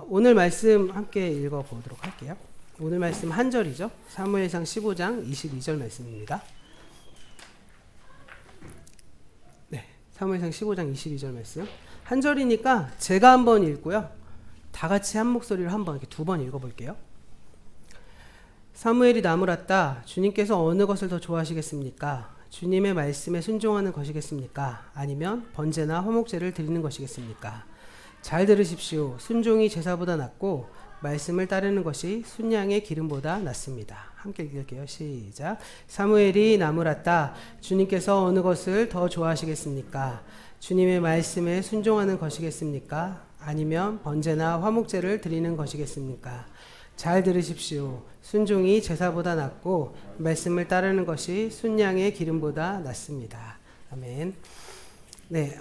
오늘 말씀 함께 읽어보도록 할게요. 오늘 말씀 한 절이죠. 사무엘상 15장 22절 말씀입니다. 네, 사무엘상 15장 22절 말씀. 한 절이니까 제가 한번 읽고요. 다 같이 한 목소리로 한번 이렇게 두 번 읽어볼게요. 사무엘이 나무랐다. 주님께서 어느 것을 더 좋아하시겠습니까? 주님의 말씀에 순종하는 것이겠습니까? 아니면 번제나 화목제를 드리는 것이겠습니까? 잘 들으십시오. 순종이 제사보다 낫고 말씀을 따르는 것이 순양의 기름보다 낫습니다. 함께 읽을게요. 시작. 사무엘이 나무랐다. 주님께서 어느 것을 더 좋아하시겠습니까? 주님의 말씀에 순종하는 것이겠습니까? 아니면 번제나 화목제를 드리는 것이겠습니까? 잘 들으십시오. 순종이 제사보다 낫고 말씀을 따르는 것이 순양의 기름보다 낫습니다. 아멘. 네,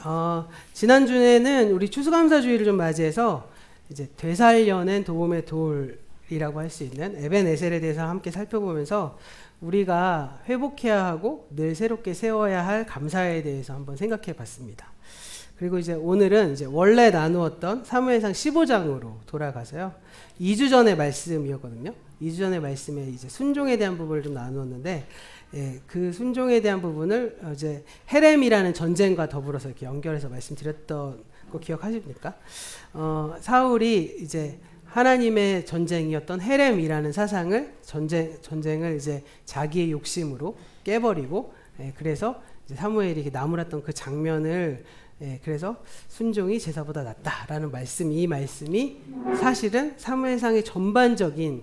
지난주에는 우리 추수감사주의를 좀 맞이해서 이제 되살려낸 도움의 돌이라고 할 수 있는 에벤에셀에 대해서 함께 살펴보면서 우리가 회복해야 하고 늘 새롭게 세워야 할 감사에 대해서 한번 생각해 봤습니다. 그리고 이제 오늘은 이제 원래 나누었던 사무엘상 15장으로 돌아가서요. 2주 전의 말씀이었거든요. 2주 전의 말씀에 이제 순종에 대한 부분을 좀 나누었는데, 예, 그 순종에 대한 부분을 이제 헤렘이라는 전쟁과 더불어서 이렇게 연결해서 말씀드렸던 거 기억하십니까? 사울이 이제 하나님의 전쟁이었던 헤렘이라는 사상을 전쟁을 이제 자기의 욕심으로 깨버리고, 예, 그래서 이제 사무엘이 이렇게 나무랐던 그 장면을, 예, 그래서 순종이 제사보다 낫다라는 말씀, 이 말씀이 사실은 사무엘상의 전반적인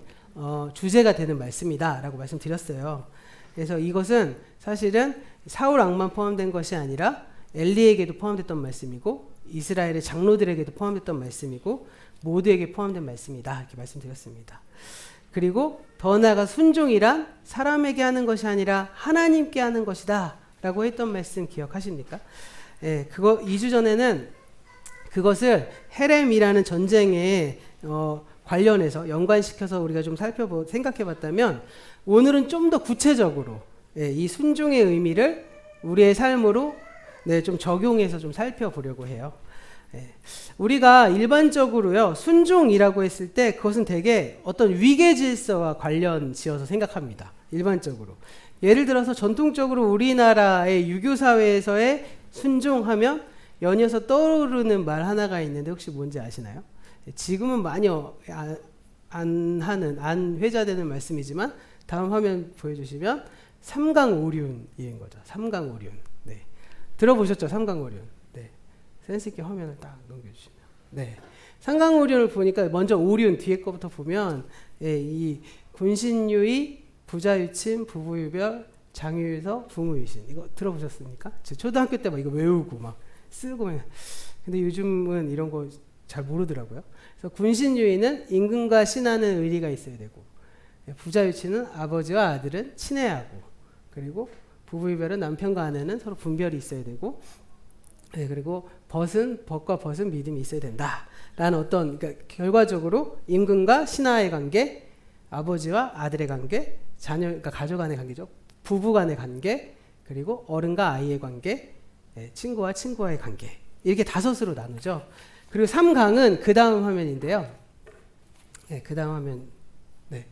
주제가 되는 말씀이다라고 말씀드렸어요. 그래서 이것은 사실은 사울 왕만 포함된 것이 아니라 엘리에게도 포함됐던 말씀이고 이스라엘의 장로들에게도 포함됐던 말씀이고 모두에게 포함된 말씀이다 이렇게 말씀드렸습니다. 그리고 더 나아가 순종이란 사람에게 하는 것이 아니라 하나님께 하는 것이다 라고 했던 말씀 기억하십니까? 예, 2주 전에는 그것을 헤렘이라는 전쟁에 관련해서 연관시켜서 우리가 좀 생각해 봤다면 오늘은 좀 더 구체적으로, 예, 이 순종의 의미를 우리의 삶으로, 네, 좀 적용해서 좀 살펴보려고 해요. 예, 우리가 일반적으로요, 순종이라고 했을 때 그것은 되게 어떤 위계 질서와 관련 지어서 생각합니다. 일반적으로. 예를 들어서 전통적으로 우리나라의 유교 사회에서의 순종하면 연이어서 떠오르는 말 하나가 있는데 혹시 뭔지 아시나요? 지금은 많이 안 회자되는 말씀이지만 다음 화면 보여주시면 삼강오륜인 거죠. 삼강오륜. 네. 들어보셨죠? 삼강오륜. 네. 센스 있게 화면을 딱 넘겨주시면. 네. 삼강오륜을 보니까 먼저 오륜 뒤에 거부터 보면, 예, 이 군신유의, 부자유침, 부부유별, 장유유서, 부무유신. 이거 들어보셨습니까? 초등학교 때 막 이거 외우고 막 쓰고 막. 근데 요즘은 이런 거 잘 모르더라고요. 그래서 군신유의는 임금과 신하는 의리가 있어야 되고, 부자유치는 아버지와 아들은 친해하고, 그리고 부부유별은 남편과 아내는 서로 분별이 있어야 되고, 네, 그리고 벗과 벗은 믿음이 있어야 된다라는 어떤, 그러니까 결과적으로 임금과 신하의 관계, 아버지와 아들의 관계, 자녀, 그러니까 가족 간의 관계죠. 부부 간의 관계, 그리고 어른과 아이의 관계, 네, 친구와 친구와의 관계, 이렇게 5으로 나누죠. 그리고 3강은 그 다음 화면인데요. 네, 그 다음 화면. 네.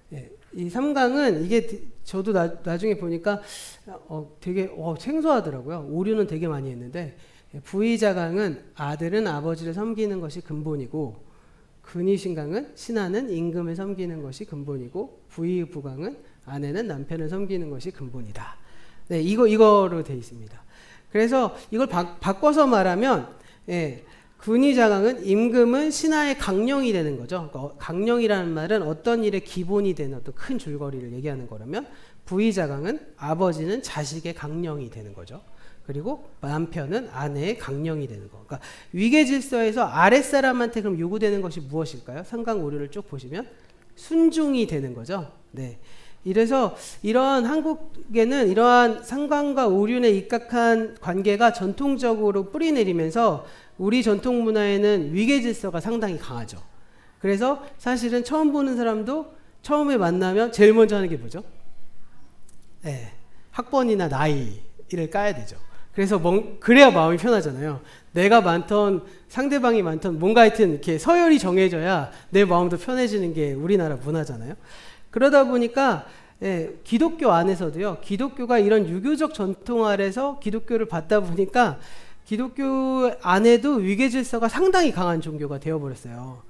네, 이 3강은 이게 저도 나중에 보니까 되게 생소하더라고요. 오류는 되게 많이 했는데, 부의자강은 아들은 아버지를 섬기는 것이 근본이고, 근위신강은 신하는 임금을 섬기는 것이 근본이고, 부의부강은 아내는 남편을 섬기는 것이 근본이다. 네, 이거로 돼 있습니다. 그래서 이걸 바꿔서 말하면, 예, 군의자강은 임금은 신하의 강령이 되는 거죠. 그러니까 강령이라는 말은 어떤 일의 기본이 되는 어떤 큰 줄거리를 얘기하는 거라면, 부의자강은 아버지는 자식의 강령이 되는 거죠. 그리고 남편은 아내의 강령이 되는 거. 그러니까 위계 질서에서 아랫사람한테 그럼 요구되는 것이 무엇일까요? 상강 오류를 쭉 보시면 순종이 되는 거죠. 네. 이래서 이러한 한국에는 이러한 상관과 오륜에 입각한 관계가 전통적으로 뿌리내리면서 우리 전통 문화에는 위계 질서가 상당히 강하죠. 그래서 사실은 처음 보는 사람도 처음에 만나면 제일 먼저 하는 게 뭐죠? 네, 학번이나 나이를 까야 되죠. 그래서 그래야 마음이 편하잖아요. 내가 많던 상대방이 많던 뭔가 하여튼 이렇게 서열이 정해져야 내 마음도 편해지는 게 우리나라 문화잖아요. 그러다 보니까 기독교 안에서도요. 기독교가 이런 유교적 전통 아래서 기독교를 받다 보니까 기독교 안에도 위계질서가 상당히 강한 종교가 되어버렸어요.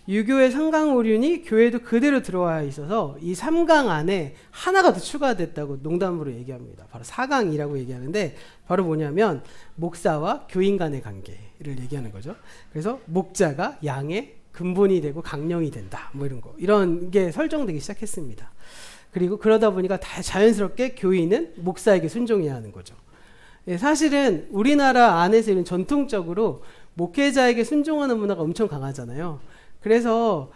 유교의 상강오륜이 교회도 그대로 들어와 있어서 이 3강 안에 하나가 더 추가됐다고 농담으로 얘기합니다. 바로 4강이라고 얘기하는데 바로 뭐냐면 목사와 교인 간의 관계를 얘기하는 거죠. 그래서 목자가 양의 근본이 되고 강령이 된다. 뭐 이런 게 설정되기 시작했습니다. 그리고 그러다 보니까 다 자연스럽게 교인은 목사에게 순종해야 하는 거죠. 사실은 우리나라 안에서 이런 전통적으로 목회자에게 순종하는 문화가 엄청 강하잖아요. 그래서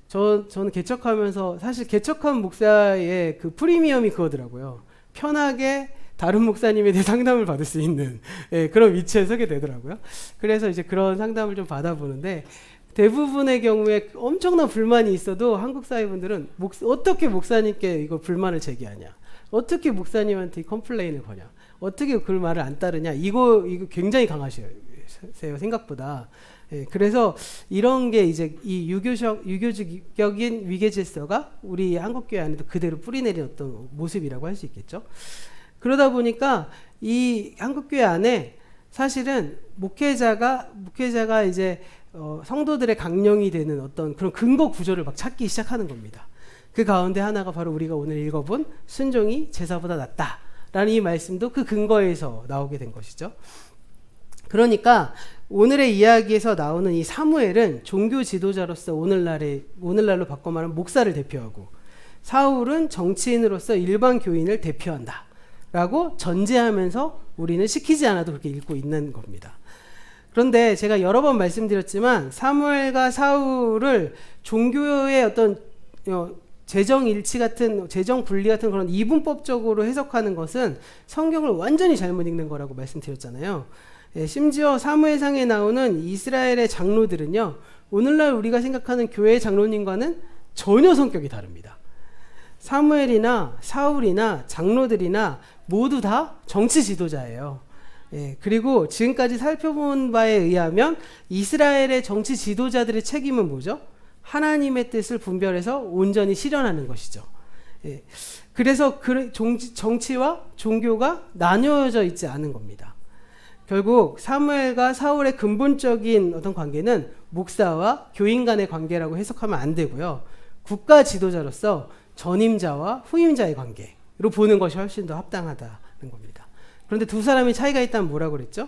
저는 개척하면서 사실 개척한 목사의 그 프리미엄이 그거더라고요. 편하게 다른 목사님에 대해 상담을 받을 수 있는 그런 위치에 서게 되더라고요. 그래서 이제 그런 상담을 좀 받아보는데 대부분의 경우에 엄청난 불만이 있어도 한국 사회분들은 어떻게 목사님께 이거 불만을 제기하냐, 어떻게 목사님한테 컴플레인을 거냐, 어떻게 그 말을 안 따르냐, 이거 굉장히 강하세요 생각보다. 그래서 이런 게 이제 이 유교적인 위계 질서가 우리 한국교회 안에도 그대로 뿌리내린 어떤 모습이라고 할 수 있겠죠. 그러다 보니까 이 한국교회 안에 사실은 목회자가 이제 성도들의 강령이 되는 어떤 그런 근거 구조를 막 찾기 시작하는 겁니다. 그 가운데 하나가 바로 우리가 오늘 읽어본 순종이 제사보다 낫다라는 이 말씀도 그 근거에서 나오게 된 것이죠. 그러니까 오늘의 이야기에서 나오는 이 사무엘은 종교 지도자로서 오늘날로 바꿔 말하면 목사를 대표하고, 사울은 정치인으로서 일반 교인을 대표한다 라고 전제하면서 우리는 시키지 않아도 그렇게 읽고 있는 겁니다. 그런데 제가 여러 번 말씀드렸지만 사무엘과 사울을 종교의 어떤 재정 일치 같은, 재정 분리 같은 그런 이분법적으로 해석하는 것은 성경을 완전히 잘못 읽는 거라고 말씀드렸잖아요. 심지어 사무엘상에 나오는 이스라엘의 장로들은요, 오늘날 우리가 생각하는 교회의 장로님과는 전혀 성격이 다릅니다. 사무엘이나 사울이나 장로들이나 모두 다 정치 지도자예요. 그리고 지금까지 살펴본 바에 의하면 이스라엘의 정치 지도자들의 책임은 뭐죠? 하나님의 뜻을 분별해서 온전히 실현하는 것이죠. 그래서 정치와 종교가 나뉘어져 있지 않은 겁니다. 결국 사무엘과 사울의 근본적인 어떤 관계는 목사와 교인 간의 관계라고 해석하면 안 되고요. 국가 지도자로서 전임자와 후임자의 관계로 보는 것이 훨씬 더 합당하다는 겁니다. 그런데 두 사람의 차이가 있다면 뭐라고 그랬죠?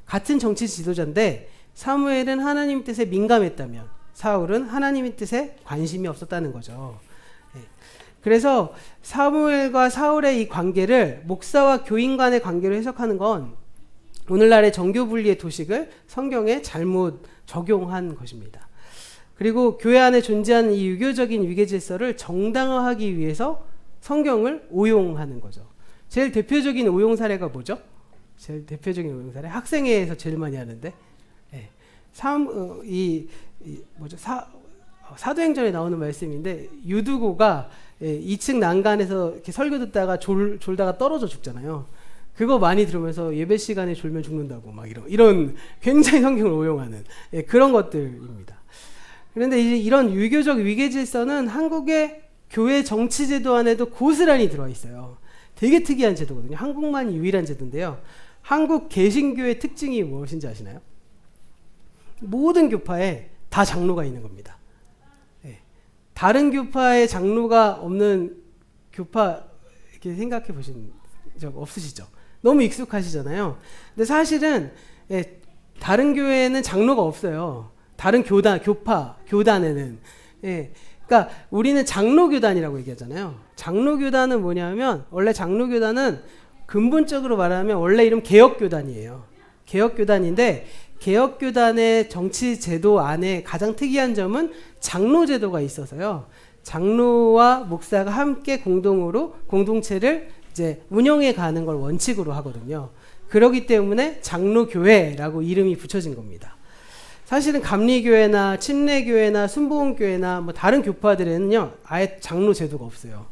같은 정치 지도자인데 사무엘은 하나님 뜻에 민감했다면 사울은 하나님의 뜻에 관심이 없었다는 거죠. 그래서 사무엘과 사울의 이 관계를 목사와 교인 간의 관계로 해석하는 건 오늘날의 정교 분리의 도식을 성경에 잘못 적용한 것입니다. 그리고 교회 안에 존재하는 이 유교적인 위계 질서를 정당화하기 위해서 성경을 오용하는 거죠. 제일 대표적인 오용 사례가 뭐죠? 제일 대표적인 오용 사례, 학생회에서 제일 많이 하는데, 사도행전에 나오는 말씀인데, 유두고가 2층 난간에서 이렇게 설교 듣다가 졸다가 떨어져 죽잖아요. 그거 많이 들으면서 예배 시간에 졸면 죽는다고 막 이런 굉장히 성경을 오용하는 그런 것들입니다. 그런데 이제 이런 유교적 위계 질서는 한국의 교회 정치 제도 안에도 고스란히 들어와 있어요. 되게 특이한 제도거든요. 한국만이 유일한 제도인데요. 한국 개신교의 특징이 무엇인지 아시나요? 모든 교파에 다 장로가 있는 겁니다. 다른 교파에 장로가 없는 교파 이렇게 생각해 보신 적 없으시죠? 너무 익숙하시잖아요. 근데 사실은 다른 교회에는 장로가 없어요. 다른 교단에는. 그러니까 우리는 장로교단이라고 얘기하잖아요. 장로교단은 뭐냐면 원래 장로교단은 근본적으로 말하면 원래 이름 개혁교단이에요. 개혁교단인데 개혁교단의 정치 제도 안에 가장 특이한 점은 장로제도가 있어서요. 장로와 목사가 함께 공동으로 공동체를 이제 운영해 가는 걸 원칙으로 하거든요. 그렇기 때문에 장로교회라고 이름이 붙여진 겁니다. 사실은 감리교회나 침례교회나 순복음교회나 뭐 다른 교파들에는요 아예 장로 제도가 없어요.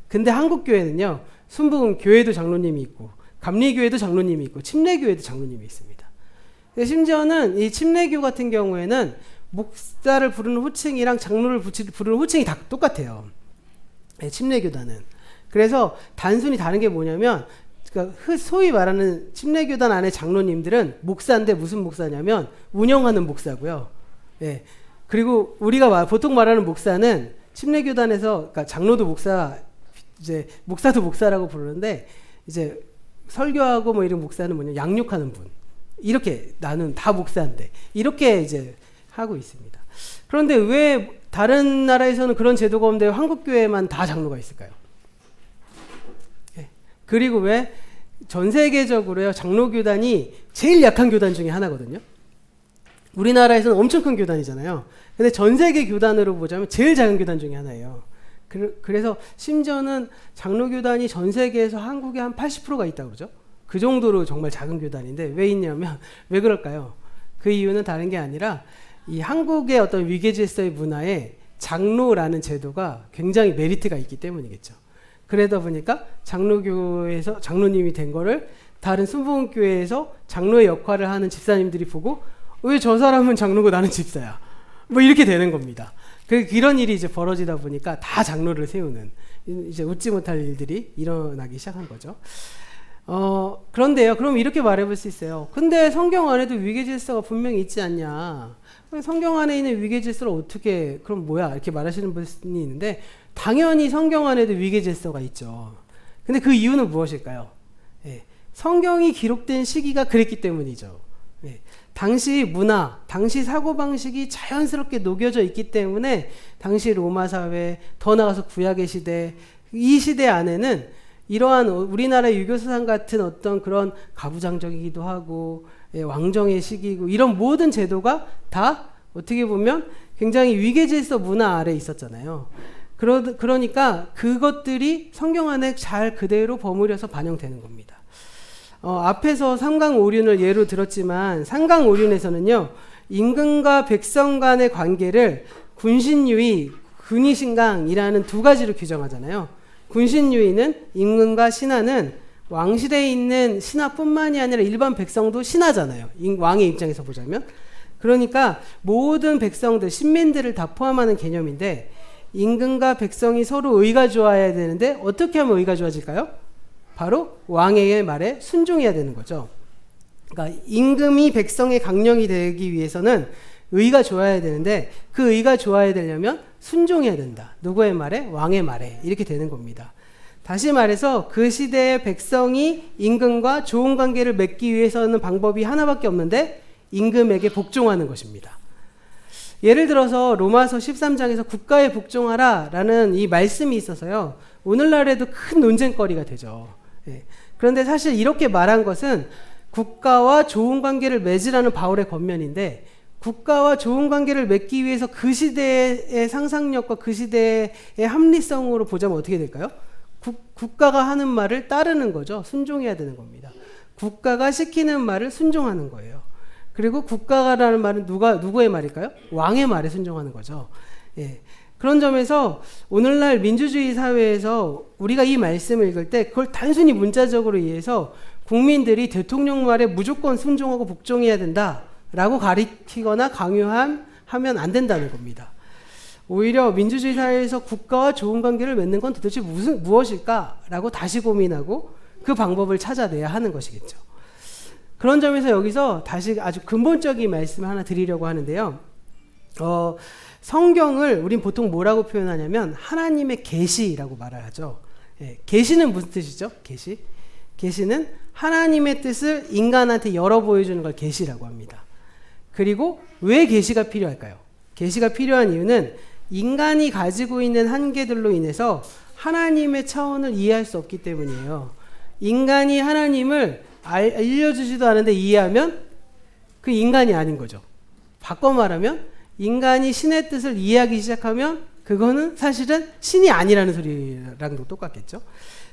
근데 한국교회는요 순복음 교회도 장로님이 있고 감리교회도 장로님이 있고 침례교회도 장로님이 있습니다. 심지어는 이 침례교 같은 경우에는 목사를 부르는 호칭이랑 장로를 부르는 호칭이 다 똑같아요. 침례교단은. 그래서 단순히 다른 게 뭐냐면, 그러니까 소위 말하는 침례교단 안에 장로님들은 목사인데 무슨 목사냐면 운영하는 목사고요. 예. 그리고 우리가 보통 말하는 목사는 침례교단에서, 그러니까 장로도 목사, 이제 목사도 목사라고 부르는데, 이제 설교하고 뭐 이런 목사는 뭐냐, 양육하는 분. 이렇게 나는 다 목사인데 이렇게 이제 하고 있습니다. 그런데 왜 다른 나라에서는 그런 제도가 없는데 한국 교회만 다 장로가 있을까요? 예. 그리고 왜 전 세계적으로요, 장로 교단이 제일 약한 교단 중에 하나거든요. 우리나라에서는 엄청 큰 교단이잖아요. 근데 전 세계 교단으로 보자면 제일 작은 교단 중에 하나예요. 그래서 심지어는 장로 교단이 전 세계에서 한국에 한 80%가 있다고 그러죠. 그 정도로 정말 작은 교단인데 왜 있냐면, 왜 그럴까요? 그 이유는 다른 게 아니라 이 한국의 어떤 위계질서의 문화에 장로라는 제도가 굉장히 메리트가 있기 때문이겠죠. 그러다 보니까 장로교에서 장로님이 된 거를 다른 순복음교회에서 장로의 역할을 하는 집사님들이 보고, 왜 저 사람은 장로고 나는 집사야, 뭐 이렇게 되는 겁니다. 이런 일이 이제 벌어지다 보니까 다 장로를 세우는, 이제 웃지 못할 일들이 일어나기 시작한 거죠. 그런데요, 그럼 이렇게 말해볼 수 있어요. 근데 성경 안에도 위계질서가 분명히 있지 않냐? 성경 안에 있는 위계질서를 어떻게, 그럼 뭐야? 이렇게 말하시는 분이 있는데, 당연히 성경 안에도 위계질서가 있죠. 근데 그 이유는 무엇일까요? 예, 성경이 기록된 시기가 그랬기 때문이죠. 예, 당시 문화, 당시 사고방식이 자연스럽게 녹여져 있기 때문에 당시 로마 사회, 더 나아가서 구약의 시대, 이 시대 안에는 이러한 우리나라 유교사상 같은 어떤 그런 가부장적이기도 하고, 예, 왕정의 시기고, 이런 모든 제도가 다 어떻게 보면 굉장히 위계질서 문화 아래 있었잖아요. 그러니까 그것들이 성경 안에 잘 그대로 버무려서 반영되는 겁니다. 앞에서 삼강오륜을 예로 들었지만, 삼강오륜에서는요, 임금과 백성 간의 관계를 군신유의, 군의신강이라는 두 가지로 규정하잖아요. 군신유의는 임금과 신하는 왕실에 있는 신하뿐만이 아니라 일반 백성도 신하잖아요. 왕의 입장에서 보자면. 그러니까 모든 백성들, 신민들을 다 포함하는 개념인데, 임금과 백성이 서로 의가 좋아야 되는데 어떻게 하면 의가 좋아질까요? 바로 왕의 말에 순종해야 되는 거죠. 그러니까 임금이 백성의 강령이 되기 위해서는 의가 좋아야 되는데, 그 의가 좋아야 되려면 순종해야 된다. 누구의 말에? 왕의 말에. 이렇게 되는 겁니다. 다시 말해서 그 시대의 백성이 임금과 좋은 관계를 맺기 위해서는 방법이 하나밖에 없는데, 임금에게 복종하는 것입니다. 예를 들어서 로마서 13장에서 국가에 복종하라 라는 이 말씀이 있어서요, 오늘날에도 큰 논쟁거리가 되죠. 예. 그런데 사실 이렇게 말한 것은 국가와 좋은 관계를 맺으라는 바울의 권면인데, 국가와 좋은 관계를 맺기 위해서 그 시대의 상상력과 그 시대의 합리성으로 보자면 어떻게 될까요? 국가가 하는 말을 따르는 거죠. 순종해야 되는 겁니다. 국가가 시키는 말을 순종하는 거예요. 그리고 국가라는 말은 누구의 말일까요? 왕의 말에 순종하는 거죠. 예. 그런 점에서 오늘날 민주주의 사회에서 우리가 이 말씀을 읽을 때 그걸 단순히 문자적으로 이해해서 국민들이 대통령 말에 무조건 순종하고 복종해야 된다라고 가리키거나 강요하면 안 된다는 겁니다. 오히려 민주주의 사회에서 국가와 좋은 관계를 맺는 건 도대체 무엇일까라고 다시 고민하고 그 방법을 찾아내야 하는 것이겠죠. 그런 점에서 여기서 다시 아주 근본적인 말씀을 하나 드리려고 하는데요. 성경을 우린 보통 뭐라고 표현하냐면 하나님의 계시라고 말을 하죠. 예, 계시는 무슨 뜻이죠? 계시는 하나님의 뜻을 인간한테 열어 보여주는 걸 계시라고 합니다. 그리고 왜 계시가 필요할까요? 계시가 필요한 이유는 인간이 가지고 있는 한계들로 인해서 하나님의 차원을 이해할 수 없기 때문이에요. 인간이 하나님을 알려주지도 않은데 이해하면 그 인간이 아닌 거죠. 바꿔 말하면 인간이 신의 뜻을 이해하기 시작하면 그거는 사실은 신이 아니라는 소리랑도 똑같겠죠.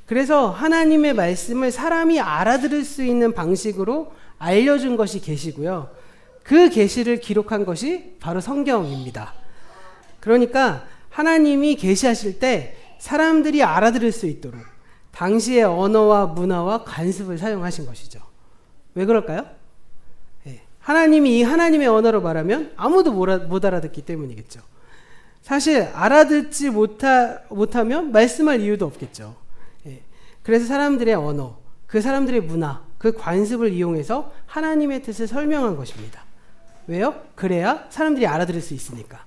그래서 하나님의 말씀을 사람이 알아들을 수 있는 방식으로 알려준 것이 계시고요. 그 계시를 기록한 것이 바로 성경입니다. 그러니까 하나님이 계시하실 때 사람들이 알아들을 수 있도록, 당시의 언어와 문화와 관습을 사용하신 것이죠. 왜 그럴까요? 예. 하나님이 이 하나님의 언어로 말하면 아무도 못 알아듣기 때문이겠죠. 사실 알아듣지 못하면 말씀할 이유도 없겠죠. 예. 그래서 사람들의 언어, 그 사람들의 문화, 그 관습을 이용해서 하나님의 뜻을 설명한 것입니다. 왜요? 그래야 사람들이 알아들을 수 있으니까.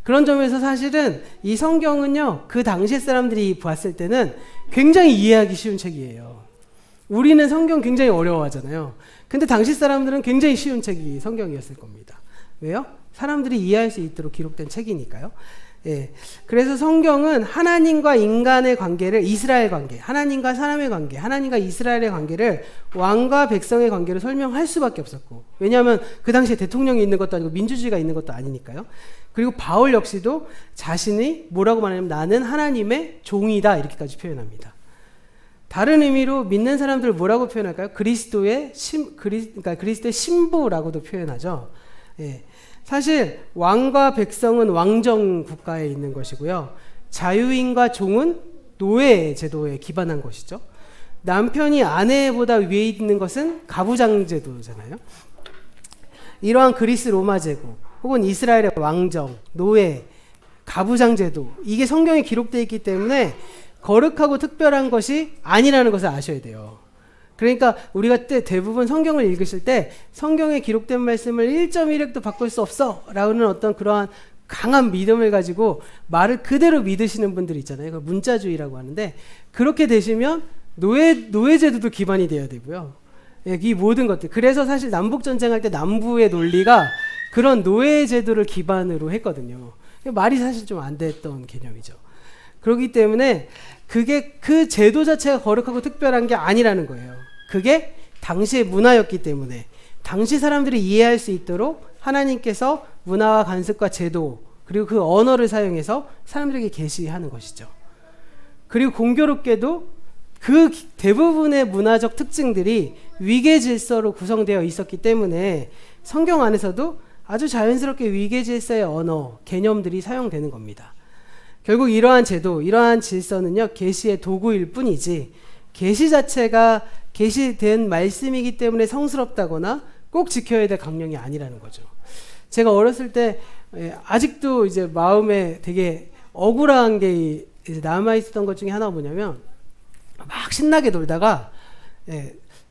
그런 점에서 사실은 이 성경은요, 그 당시의 사람들이 봤을 때는 굉장히 이해하기 쉬운 책이에요. 우리는 성경 굉장히 어려워하잖아요. 근데 당시 사람들은 굉장히 쉬운 책이 성경이었을 겁니다. 왜요? 사람들이 이해할 수 있도록 기록된 책이니까요. 예. 그래서 성경은 하나님과 인간의 관계를, 이스라엘 관계, 하나님과 사람의 관계, 하나님과 이스라엘의 관계를 왕과 백성의 관계로 설명할 수밖에 없었고, 왜냐하면 그 당시에 대통령이 있는 것도 아니고 민주주의가 있는 것도 아니니까요. 그리고 바울 역시도 자신이 뭐라고 말하냐면 나는 하나님의 종이다 이렇게까지 표현합니다. 다른 의미로 믿는 사람들을 뭐라고 표현할까요? 그리스도의 신부라고도 표현하죠. 예. 사실 왕과 백성은 왕정 국가에 있는 것이고요. 자유인과 종은 노예 제도에 기반한 것이죠. 남편이 아내보다 위에 있는 것은 가부장 제도잖아요. 이러한 그리스 로마 제국 혹은 이스라엘의 왕정, 노예, 가부장 제도, 이게 성경에 기록되어 있기 때문에 거룩하고 특별한 것이 아니라는 것을 아셔야 돼요. 그러니까 우리가 대부분 성경을 읽으실 때 성경에 기록된 말씀을 1.1획도 바꿀 수 없어 라는 어떤 그러한 강한 믿음을 가지고 말을 그대로 믿으시는 분들이 있잖아요. 그걸 문자주의라고 하는데, 그렇게 되시면 노예제도도 기반이 돼야 되고요. 이 모든 것들. 그래서 사실 남북전쟁할 때 남부의 논리가 그런 노예제도를 기반으로 했거든요. 말이 사실 좀 안 됐던 개념이죠. 그렇기 때문에 그게 그 제도 자체가 거룩하고 특별한 게 아니라는 거예요. 그게 당시의 문화였기 때문에 당시 사람들이 이해할 수 있도록 하나님께서 문화와 관습과 제도 그리고 그 언어를 사용해서 사람들에게 계시하는 것이죠. 그리고 공교롭게도 그 대부분의 문화적 특징들이 위계 질서로 구성되어 있었기 때문에 성경 안에서도 아주 자연스럽게 위계 질서의 언어, 개념들이 사용되는 겁니다. 결국 이러한 제도, 이러한 질서는요, 계시의 도구일 뿐이지 계시 자체가 계시된 말씀이기 때문에 성스럽다거나 꼭 지켜야 될 강령이 아니라는 거죠. 제가 어렸을 때 아직도 이제 마음에 되게 억울한 게 남아 있었던 것 중에 하나가 뭐냐면, 막 신나게 놀다가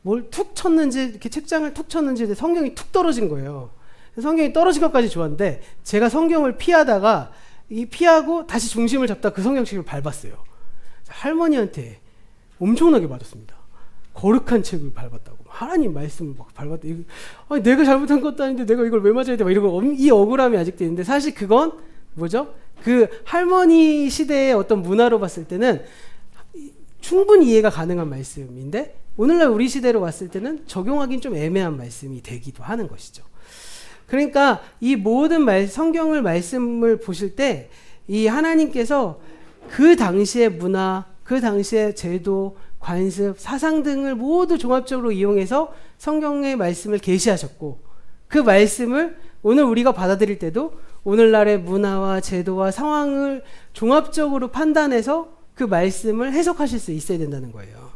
뭘 툭 쳤는지, 이렇게 책장을 툭 쳤는지 성경이 툭 떨어진 거예요. 성경이 떨어진 것까지 좋았는데 제가 성경을 피하다가 피하고 다시 중심을 잡다 그 성경책을 밟았어요. 할머니한테 엄청나게 맞았습니다. 거룩한 책을 밟았다고. 하나님 말씀을 막 밟았다. 아니, 내가 잘못한 것도 아닌데 내가 이걸 왜 맞아야 돼? 막 이러고 이 억울함이 아직도 있는데, 사실 그건 뭐죠? 그 할머니 시대의 어떤 문화로 봤을 때는 충분히 이해가 가능한 말씀인데 오늘날 우리 시대로 왔을 때는 적용하기는 좀 애매한 말씀이 되기도 하는 것이죠. 그러니까 이 모든 성경을 말씀을 보실 때 이 하나님께서 그 당시의 문화, 그 당시의 제도, 관습, 사상 등을 모두 종합적으로 이용해서 성경의 말씀을 계시하셨고, 그 말씀을 오늘 우리가 받아들일 때도 오늘날의 문화와 제도와 상황을 종합적으로 판단해서 그 말씀을 해석하실 수 있어야 된다는 거예요.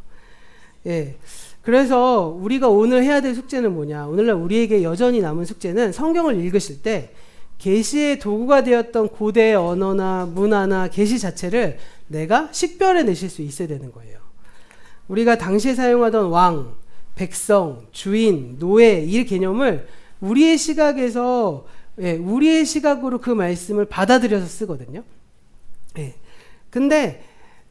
예. 그래서 우리가 오늘 해야 될 숙제는 뭐냐? 오늘날 우리에게 여전히 남은 숙제는 성경을 읽으실 때 계시의 도구가 되었던 고대의 언어나 문화나 계시 자체를 내가 식별해내실 수 있어야 되는 거예요. 우리가 당시에 사용하던 왕, 백성, 주인, 노예 이 개념을 우리의 시각에서 우리의 시각으로 그 말씀을 받아들여서 쓰거든요. 근데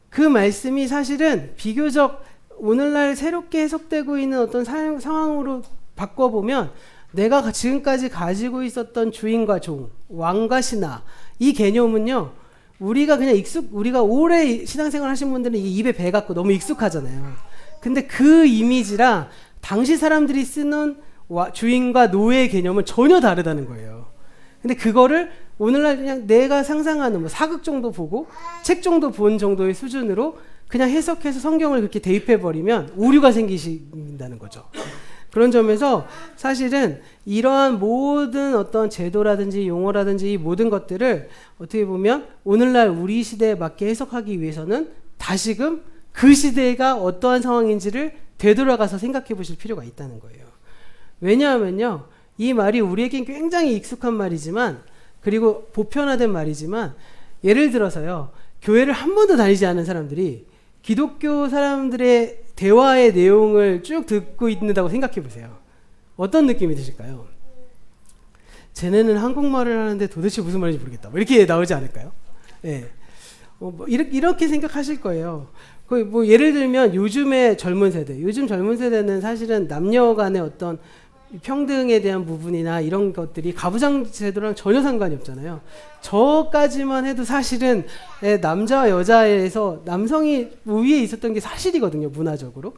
그 말씀이 사실은 비교적 오늘날 새롭게 해석되고 있는 어떤 상황으로 바꿔보면 내가 지금까지 가지고 있었던 주인과 종, 왕과 신하 이 개념은요, 우리가 그냥 우리가 오래 신앙생활 하신 분들은 이게 입에 배갖고 너무 익숙하잖아요. 근데 그 이미지랑 당시 사람들이 쓰는 주인과 노예의 개념은 전혀 다르다는 거예요. 근데 그거를 오늘날 그냥 내가 상상하는 뭐 사극 정도 보고 책 정도 본 정도의 수준으로 그냥 해석해서 성경을 그렇게 대입해버리면 오류가 생기신다는 거죠. 그런 점에서 사실은 이러한 모든 어떤 제도라든지 용어라든지 이 모든 것들을 어떻게 보면 오늘날 우리 시대에 맞게 해석하기 위해서는 다시금 그 시대가 어떠한 상황인지를 되돌아가서 생각해 보실 필요가 있다는 거예요. 왜냐하면요, 이 말이 우리에겐 굉장히 익숙한 말이지만, 그리고 보편화된 말이지만, 예를 들어서요, 교회를 한 번도 다니지 않은 사람들이 기독교 사람들의 대화의 내용을 쭉 듣고 있는다고 생각해 보세요. 어떤 느낌이 드실까요? 쟤네는 한국말을 하는데 도대체 무슨 말인지 모르겠다, 이렇게 나오지 않을까요? 예. 이렇게 생각하실 거예요. 뭐 예를 들면 요즘 젊은 세대는 사실은 남녀 간의 어떤 평등에 대한 부분이나 이런 것들이 가부장 제도랑 전혀 상관이 없잖아요. 저까지만 해도 사실은 남자와 여자에서 남성이 우위에 있었던 게 사실이거든요, 문화적으로.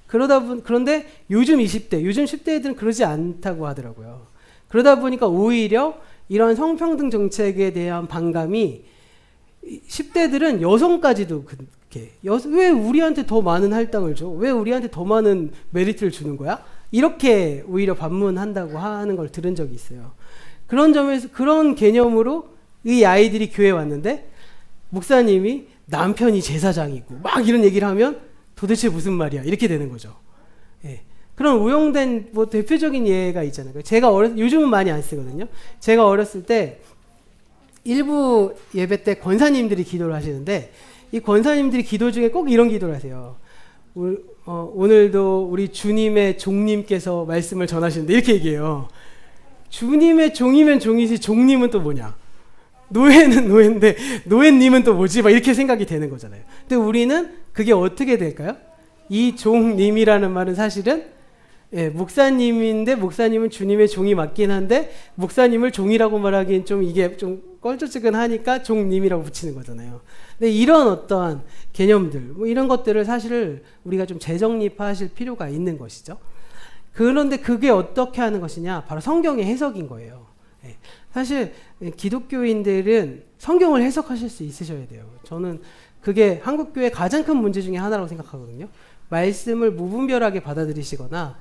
그런데 요즘 10대 애들은 그러지 않다고 하더라고요. 그러다 보니까 오히려 이런 성평등 정책에 대한 반감이 10대들은 여성까지도 그렇게 왜 우리한테 더 많은 할당을 줘? 왜 우리한테 더 많은 메리트를 주는 거야? 이렇게 오히려 반문한다고 하는 걸 들은 적이 있어요. 그런 점에서 그런 개념으로 이 아이들이 교회에 왔는데 목사님이 남편이 제사장이고 막 이런 얘기를 하면 도대체 무슨 말이야? 이렇게 되는 거죠. 예. 그런 오용된 뭐 대표적인 예가 있잖아요. 제가 요즘은 많이 안 쓰거든요. 제가 어렸을 때 일부 예배 때 권사님들이 기도를 하시는데 이 권사님들이 기도 중에 꼭 이런 기도를 하세요. 오늘도 우리 주님의 종님께서 말씀을 전하시는데 이렇게 얘기해요. 주님의 종이면 종이지 종님은 또 뭐냐? 노예는 노예인데 노예님은 또 뭐지? 막 이렇게 생각이 되는 거잖아요. 근데 우리는 그게 어떻게 될까요? 이 종님이라는 말은 사실은 목사님인데 목사님은 주님의 종이 맞긴 한데 목사님을 종이라고 말하기엔 좀 이게 좀 껄쩍지근하니까 종님이라고 붙이는 거잖아요. 근데 이런 어떠한 개념들 뭐 이런 것들을 사실 우리가 좀 재정립하실 필요가 있는 것이죠. 그런데 그게 어떻게 하는 것이냐? 바로 성경의 해석인 거예요. 사실 기독교인들은 성경을 해석하실 수 있으셔야 돼요. 저는 그게 한국교회의 가장 큰 문제 중에 하나라고 생각하거든요. 말씀을 무분별하게 받아들이시거나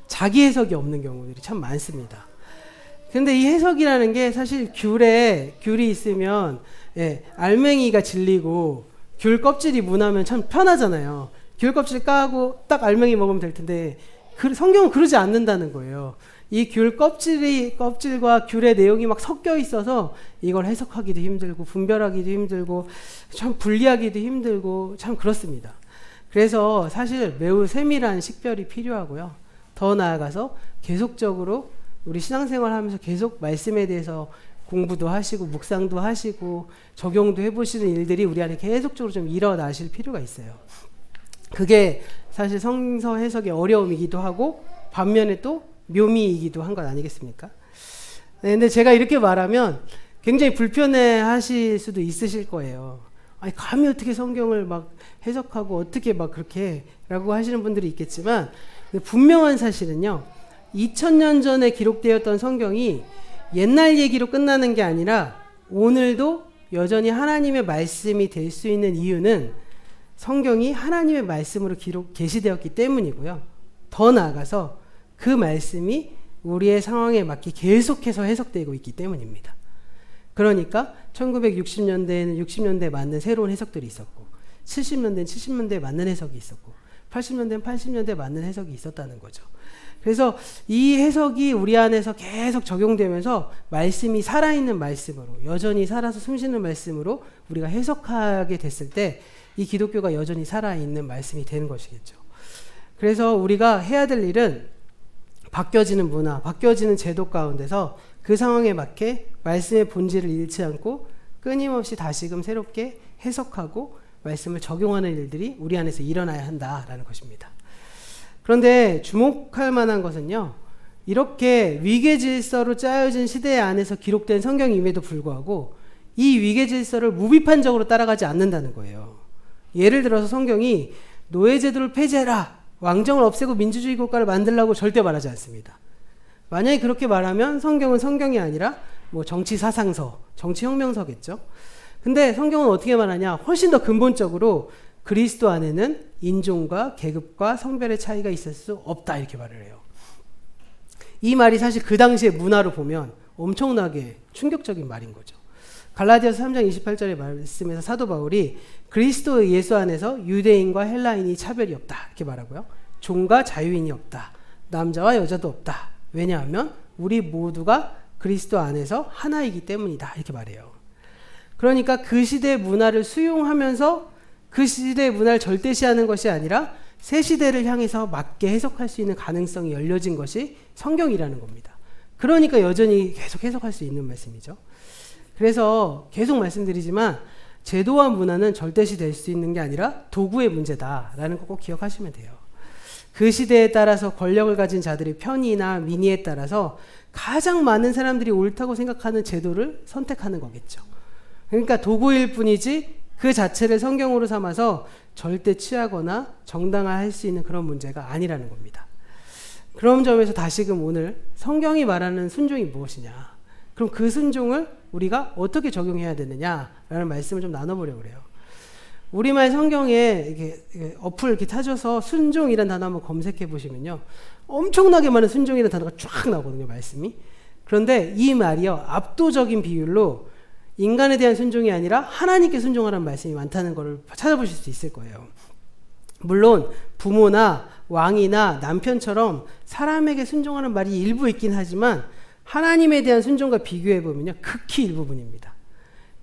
자기 해석이 없는 경우들이 참 많습니다. 근데 이 해석이라는 게 사실 귤이 있으면 알맹이가 질리고 귤 껍질이 무나면 참 편하잖아요. 귤 껍질 까고 딱 알맹이 먹으면 될 텐데 성경은 그러지 않는다는 거예요. 이 귤 껍질과 귤의 내용이 막 섞여 있어서 이걸 해석하기도 힘들고 분별하기도 힘들고 참 분리하기도 힘들고 참 그렇습니다. 그래서 사실 매우 세밀한 식별이 필요하고요. 더 나아가서 계속적으로 우리 신앙생활 하면서 계속 말씀에 대해서 공부도 하시고 묵상도 하시고 적용도 해보시는 일들이 우리 안에 계속적으로 좀 일어나실 필요가 있어요. 그게 사실 성서 해석의 어려움이기도 하고 반면에 또 묘미이기도 한 것 아니겠습니까? 근데 제가 이렇게 말하면 굉장히 불편해 하실 수도 있으실 거예요. 아니, 감히 어떻게 성경을 막 해석하고 어떻게 막 그렇게 라고 하시는 분들이 있겠지만 분명한 사실은요, 2000년 전에 기록되었던 성경이 옛날 얘기로 끝나는 게 아니라 오늘도 여전히 하나님의 말씀이 될 수 있는 이유는 성경이 하나님의 말씀으로 게시되었기 때문이고요. 더 나아가서 그 말씀이 우리의 상황에 맞게 계속해서 해석되고 있기 때문입니다. 그러니까 1960년대에는 60년대에 맞는 새로운 해석들이 있었고 70년대는 70년대에 맞는 해석이 있었고 80년대는 80년대에 맞는 해석이 있었다는 거죠. 그래서 이 해석이 우리 안에서 계속 적용되면서 말씀이 살아있는 말씀으로 여전히 살아서 숨쉬는 말씀으로 우리가 해석하게 됐을 때 이 기독교가 여전히 살아있는 말씀이 되는 것이겠죠. 그래서 우리가 해야 될 일은 바뀌어지는 문화, 바뀌어지는 제도 가운데서 그 상황에 맞게 말씀의 본질을 잃지 않고 끊임없이 다시금 새롭게 해석하고 말씀을 적용하는 일들이 우리 안에서 일어나야 한다라는 것입니다. 그런데 주목할 만한 것은요, 이렇게 위계질서로 짜여진 시대 안에서 기록된 성경임에도 불구하고 이 위계질서를 무비판적으로 따라가지 않는다는 거예요. 예를 들어서 성경이 노예제도를 폐지해라, 왕정을 없애고 민주주의 국가를 만들라고 절대 말하지 않습니다. 만약에 그렇게 말하면 성경은 성경이 아니라 뭐 정치사상서, 정치혁명서겠죠. 근데 성경은 어떻게 말하냐? 훨씬 더 근본적으로 그리스도 안에는 인종과 계급과 성별의 차이가 있을 수 없다, 이렇게 말을 해요. 이 말이 사실 그 당시의 문화로 보면 엄청나게 충격적인 말인 거죠. 갈라디아서 3장 28절의 말씀에서 사도 바울이 그리스도 예수 안에서 유대인과 헬라인이 차별이 없다 이렇게 말하고요. 종과 자유인이 없다. 남자와 여자도 없다. 왜냐하면 우리 모두가 그리스도 안에서 하나이기 때문이다 이렇게 말해요. 그러니까 그 시대의 문화를 수용하면서 그 시대의 문화를 절대시하는 것이 아니라 새 시대를 향해서 맞게 해석할 수 있는 가능성이 열려진 것이 성경이라는 겁니다. 그러니까 여전히 계속 해석할 수 있는 말씀이죠. 그래서 계속 말씀드리지만 제도와 문화는 절대시 될 수 있는 게 아니라 도구의 문제다라는 거 꼭 기억하시면 돼요. 그 시대에 따라서 권력을 가진 자들의 편의나 민의에 따라서 가장 많은 사람들이 옳다고 생각하는 제도를 선택하는 거겠죠. 그러니까 도구일 뿐이지 그 자체를 성경으로 삼아서 절대 취하거나 정당화할 수 있는 그런 문제가 아니라는 겁니다. 그런 점에서 다시금 오늘 성경이 말하는 순종이 무엇이냐, 그럼 그 순종을 우리가 어떻게 적용해야 되느냐라는 말씀을 좀 나눠보려고 그래요. 우리말 성경에 이렇게 어플 이렇게 타셔서 순종이라는 단어 한번 검색해 보시면요, 엄청나게 많은 순종이라는 단어가 쫙 나오거든요, 말씀이. 그런데 이 말이요, 압도적인 비율로 인간에 대한 순종이 아니라 하나님께 순종하라는 말씀이 많다는 걸 찾아보실 수 있을 거예요. 물론 부모나 왕이나 남편처럼 사람에게 순종하는 말이 일부 있긴 하지만 하나님에 대한 순종과 비교해 보면요, 극히 일부분입니다.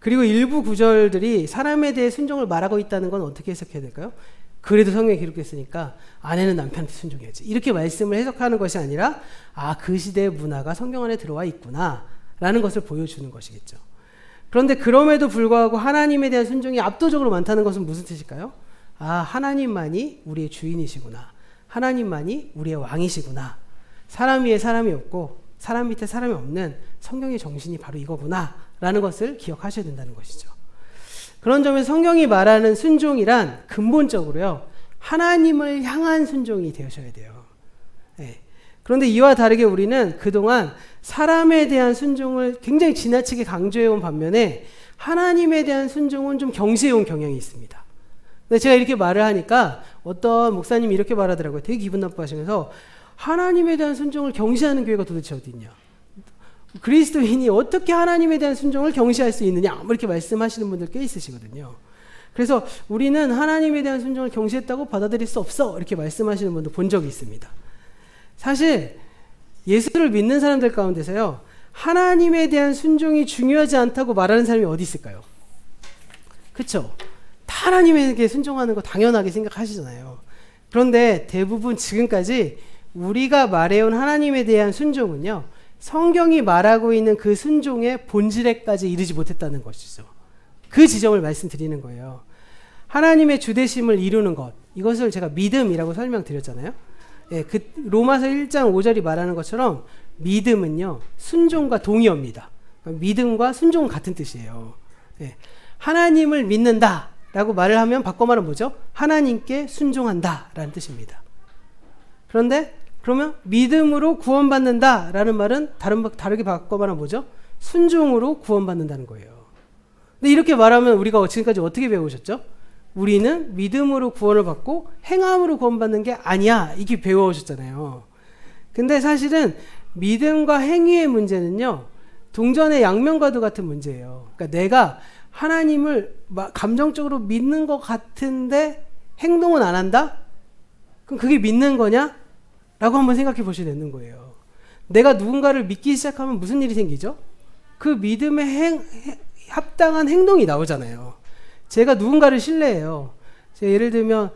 그리고 일부 구절들이 사람에 대해 순종을 말하고 있다는 건 어떻게 해석해야 될까요? 그래도 성경에 기록됐으니까 아내는 남편한테 순종해야지, 이렇게 말씀을 해석하는 것이 아니라 그 시대의 문화가 성경 안에 들어와 있구나 라는 것을 보여주는 것이겠죠. 그런데 그럼에도 불구하고 하나님에 대한 순종이 압도적으로 많다는 것은 무슨 뜻일까요? 하나님만이 우리의 주인이시구나, 하나님만이 우리의 왕이시구나, 사람 위에 사람이 없고 사람 밑에 사람이 없는 성경의 정신이 바로 이거구나 라는 것을 기억하셔야 된다는 것이죠. 그런 점에서 성경이 말하는 순종이란 근본적으로요, 하나님을 향한 순종이 되셔야 돼요. 네. 그런데 이와 다르게 우리는 그동안 사람에 대한 순종을 굉장히 지나치게 강조해온 반면에 하나님에 대한 순종은 좀 경시해온 경향이 있습니다. 근데 제가 이렇게 말을 하니까 어떤 목사님이 이렇게 말하더라고요. 되게 기분 나빠하시면서 하나님에 대한 순종을 경시하는 교회가 도대체 어디 있냐, 그리스도인이 어떻게 하나님에 대한 순종을 경시할 수 있느냐, 이렇게 말씀하시는 분들 꽤 있으시거든요. 그래서 우리는 하나님에 대한 순종을 경시했다고 받아들일 수 없어, 이렇게 말씀하시는 분도 본 적이 있습니다. 사실 예수를 믿는 사람들 가운데서요, 하나님에 대한 순종이 중요하지 않다고 말하는 사람이 어디 있을까요? 그렇죠? 다 하나님에게 순종하는 거 당연하게 생각하시잖아요. 그런데 대부분 지금까지 우리가 말해온 하나님에 대한 순종은요, 성경이 말하고 있는 그 순종의 본질에까지 이르지 못했다는 것이죠. 그 지점을 말씀드리는 거예요. 하나님의 주되심을 이루는 것, 이것을 제가 믿음이라고 설명드렸잖아요. 예, 그 로마서 1장 5절이 말하는 것처럼 믿음은요, 순종과 동의어입니다. 그러니까 믿음과 순종은 같은 뜻이에요. 예, 하나님을 믿는다 라고 말을 하면 바꿔 말하면 뭐죠? 하나님께 순종한다 라는 뜻입니다. 그런데 그러면 믿음으로 구원받는다 라는 말은 다르게 바꿔 말하면 뭐죠? 순종으로 구원받는다는 거예요. 근데 이렇게 말하면 우리가 지금까지 어떻게 배우셨죠? 우리는 믿음으로 구원을 받고 행함으로 구원받는 게 아니야, 이렇게 배워오셨잖아요. 근데 사실은 믿음과 행위의 문제는요, 동전의 양면과도 같은 문제예요. 그러니까 내가 하나님을 감정적으로 믿는 것 같은데 행동은 안 한다? 그럼 그게 믿는 거냐? 라고 한번 생각해 보셔야 되는 거예요. 내가 누군가를 믿기 시작하면 무슨 일이 생기죠? 그 믿음에 합당한 행동이 나오잖아요. 제가 누군가를 신뢰해요. 제가 예를 들면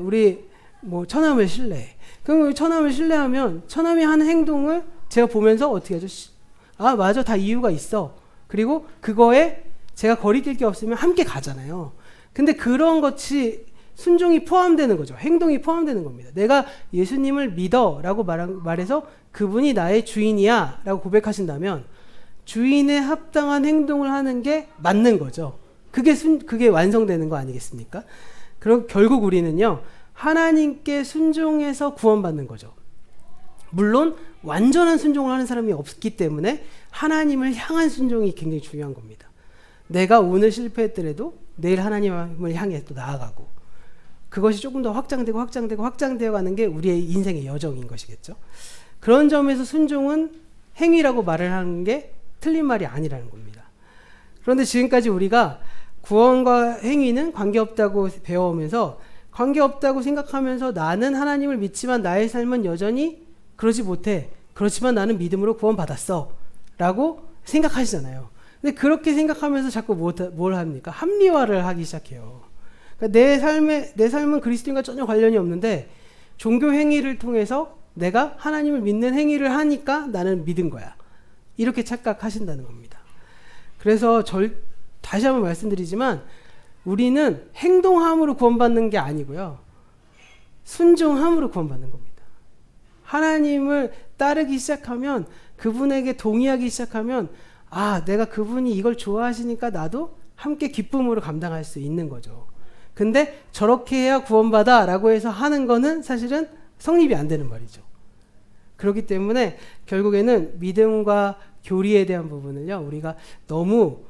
우리 처남을 신뢰해. 그럼 처남을 신뢰하면 처남이 하는 행동을 제가 보면서 어떻게 하죠? 맞아, 다 이유가 있어. 그리고 그거에 제가 거리낄 게 없으면 함께 가잖아요. 근데 그런 것이 순종이 포함되는 거죠. 행동이 포함되는 겁니다. 내가 예수님을 믿어 라고 말해서 그분이 나의 주인이야 라고 고백하신다면 주인에 합당한 행동을 하는 게 맞는 거죠. 그게 완성되는 거 아니겠습니까? 그럼 결국 우리는요, 하나님께 순종해서 구원받는 거죠. 물론 완전한 순종을 하는 사람이 없기 때문에 하나님을 향한 순종이 굉장히 중요한 겁니다. 내가 오늘 실패했더라도 내일 하나님을 향해 또 나아가고, 그것이 조금 더 확장되어 가는 게 우리의 인생의 여정인 것이겠죠. 그런 점에서 순종은 행위라고 말을 하는 게 틀린 말이 아니라는 겁니다. 그런데 지금까지 우리가 구원과 행위는 관계없다고 배워오면서 관계없다고 생각하면서 나는 하나님을 믿지만 나의 삶은 여전히 그러지 못해. 그렇지만 나는 믿음으로 구원받았어. 라고 생각하시잖아요. 근데 그렇게 생각하면서 자꾸 뭘 합니까? 합리화를 하기 시작해요. 그러니까 내 삶은 그리스도인과 전혀 관련이 없는데 종교 행위를 통해서 내가 하나님을 믿는 행위를 하니까 나는 믿은 거야. 이렇게 착각하신다는 겁니다. 그래서 다시 한번 말씀드리지만 우리는 행동함으로 구원받는 게 아니고요. 순종함으로 구원받는 겁니다. 하나님을 따르기 시작하면 그분에게 동의하기 시작하면 내가 그분이 이걸 좋아하시니까 나도 함께 기쁨으로 감당할 수 있는 거죠. 근데 저렇게 해야 구원받아 라고 해서 하는 거는 사실은 성립이 안 되는 말이죠. 그렇기 때문에 결국에는 믿음과 교리에 대한 부분을요, 우리가 너무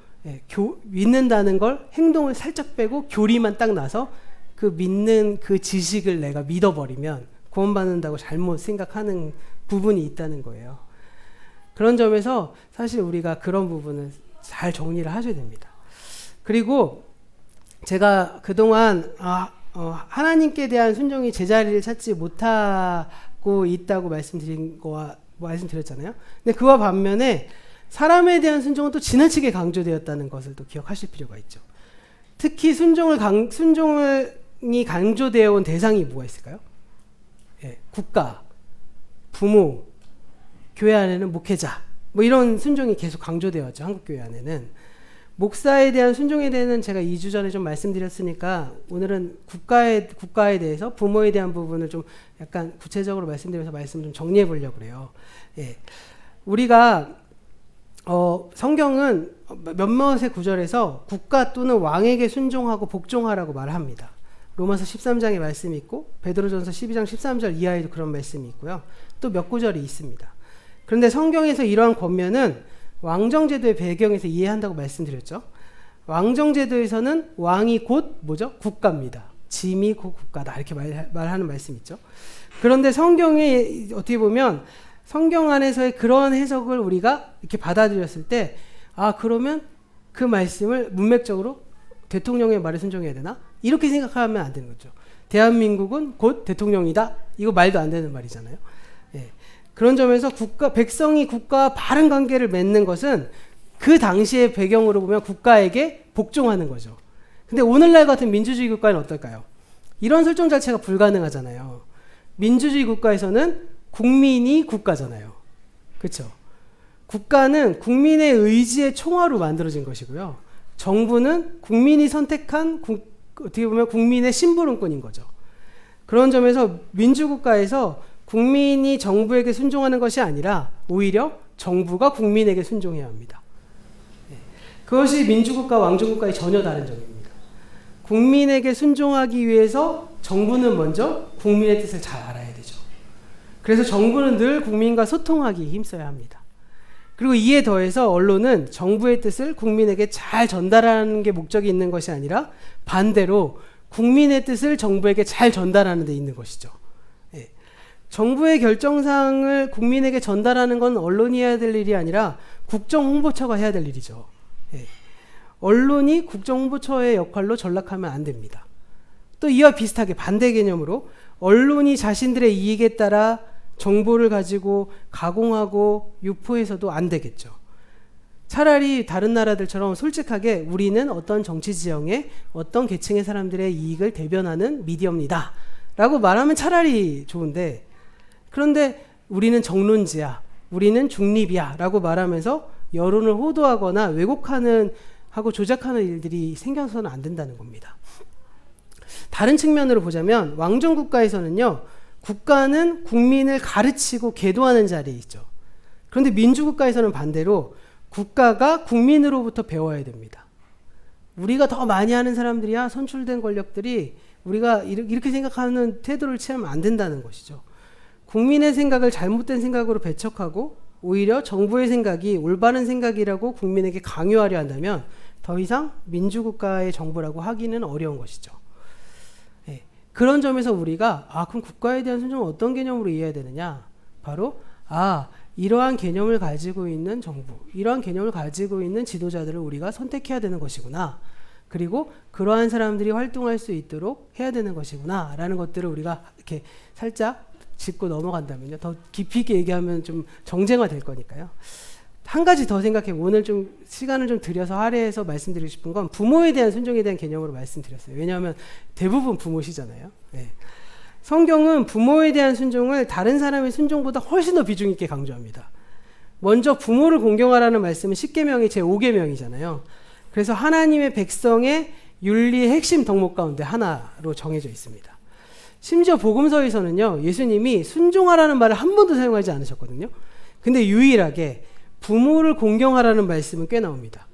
믿는다는 걸 행동을 살짝 빼고 교리만 딱 나서 그 믿는 그 지식을 내가 믿어버리면 구원받는다고 잘못 생각하는 부분이 있다는 거예요. 그런 점에서 사실 우리가 그런 부분을 잘 정리를 하셔야 됩니다. 그리고 제가 그동안 하나님께 대한 순종이 제자리를 찾지 못하고 있다고 말씀드렸잖아요. 근데 그와 반면에 사람에 대한 순종은 또 지나치게 강조되었다는 것을 또 기억하실 필요가 있죠. 특히 순종이 강조되어 온 대상이 뭐가 있을까요? 국가, 부모, 교회 안에는 목회자, 뭐 이런 순종이 계속 강조되었죠. 한국교회 안에는. 목사에 대한 순종에 대해서는 제가 2주 전에 좀 말씀드렸으니까 오늘은 국가에 대해서 부모에 대한 부분을 좀 약간 구체적으로 말씀드려서 말씀 좀 정리해 보려고 그래요. 우리가 성경은 몇몇의 구절에서 국가 또는 왕에게 순종하고 복종하라고 말합니다. 로마서 13장의 말씀이 있고 베드로전서 12장 13절 이하에도 그런 말씀이 있고요. 또 몇 구절이 있습니다. 그런데 성경에서 이러한 권면은 왕정제도의 배경에서 이해한다고 말씀드렸죠. 왕정제도에서는 왕이 곧 뭐죠? 국가입니다. 짐이 곧 국가다 이렇게 말하는 말씀이 있죠. 그런데 성경에 어떻게 보면 성경 안에서의 그런 해석을 우리가 이렇게 받아들였을 때 그러면 그 말씀을 문맥적으로 대통령의 말에 순종해야 되나? 이렇게 생각하면 안 되는 거죠. 대한민국은 곧 대통령이다. 이거 말도 안 되는 말이잖아요. 그런 점에서 백성이 국가와 바른 관계를 맺는 것은 그 당시의 배경으로 보면 국가에게 복종하는 거죠. 근데 오늘날 같은 민주주의 국가는 어떨까요? 이런 설정 자체가 불가능하잖아요. 민주주의 국가에서는 국민이 국가잖아요. 그렇죠? 국가는 국민의 의지의 총화로 만들어진 것이고요. 정부는 국민이 선택한 어떻게 보면 국민의 심부름꾼인 거죠. 그런 점에서 민주국가에서 국민이 정부에게 순종하는 것이 아니라 오히려 정부가 국민에게 순종해야 합니다. 그것이 민주국가, 왕정국가의 전혀 다른 점입니다. 국민에게 순종하기 위해서 정부는 먼저 국민의 뜻을 잘 알아야 되죠. 그래서 정부는 늘 국민과 소통하기 힘써야 합니다. 그리고 이에 더해서 언론은 정부의 뜻을 국민에게 잘 전달하는 게 목적이 있는 것이 아니라 반대로 국민의 뜻을 정부에게 잘 전달하는 데 있는 것이죠. 정부의 결정사항을 국민에게 전달하는 건 언론이 해야 될 일이 아니라 국정홍보처가 해야 될 일이죠. 언론이 국정홍보처의 역할로 전락하면 안 됩니다. 또 이와 비슷하게 반대 개념으로 언론이 자신들의 이익에 따라 정보를 가지고 가공하고 유포해서도 안 되겠죠. 차라리 다른 나라들처럼 솔직하게 우리는 어떤 정치 지형의 어떤 계층의 사람들의 이익을 대변하는 미디어입니다. 라고 말하면 차라리 좋은데 그런데 우리는 정론지야, 우리는 중립이야 라고 말하면서 여론을 호도하거나 왜곡하는 하고 조작하는 일들이 생겨서는 안 된다는 겁니다. 다른 측면으로 보자면 왕정국가에서는요, 국가는 국민을 가르치고 계도하는 자리에 있죠. 그런데 민주국가에서는 반대로 국가가 국민으로부터 배워야 됩니다. 우리가 더 많이 하는 사람들이야 선출된 권력들이 우리가 이렇게 생각하는 태도를 취하면 안 된다는 것이죠. 국민의 생각을 잘못된 생각으로 배척하고 오히려 정부의 생각이 올바른 생각이라고 국민에게 강요하려 한다면 더 이상 민주국가의 정부라고 하기는 어려운 것이죠. 그런 점에서 우리가 그럼 국가에 대한 순종은 어떤 개념으로 이해해야 되느냐? 바로 이러한 개념을 가지고 있는 정부, 이러한 개념을 가지고 있는 지도자들을 우리가 선택해야 되는 것이구나. 그리고 그러한 사람들이 활동할 수 있도록 해야 되는 것이구나 라는 것들을 우리가 이렇게 살짝 짚고 넘어간다면요, 더 깊이 있게 얘기하면 좀 정쟁화 될 거니까요. 한 가지 더 생각해, 오늘 좀 시간을 좀 들여서 할애해서 말씀드리고 싶은 건 부모에 대한 순종에 대한 개념으로 말씀드렸어요. 왜냐하면 대부분 부모시잖아요. 네. 성경은 부모에 대한 순종을 다른 사람의 순종보다 훨씬 더 비중 있게 강조합니다. 먼저 부모를 공경하라는 말씀은 십계명의 제5계명이잖아요. 그래서 하나님의 백성의 윤리의 핵심 덕목 가운데 하나로 정해져 있습니다. 심지어 복음서에서는요, 예수님이 순종하라는 말을 한 번도 사용하지 않으셨거든요. 근데 유일하게 부모를 공경하라는 말씀은 꽤 나옵니다.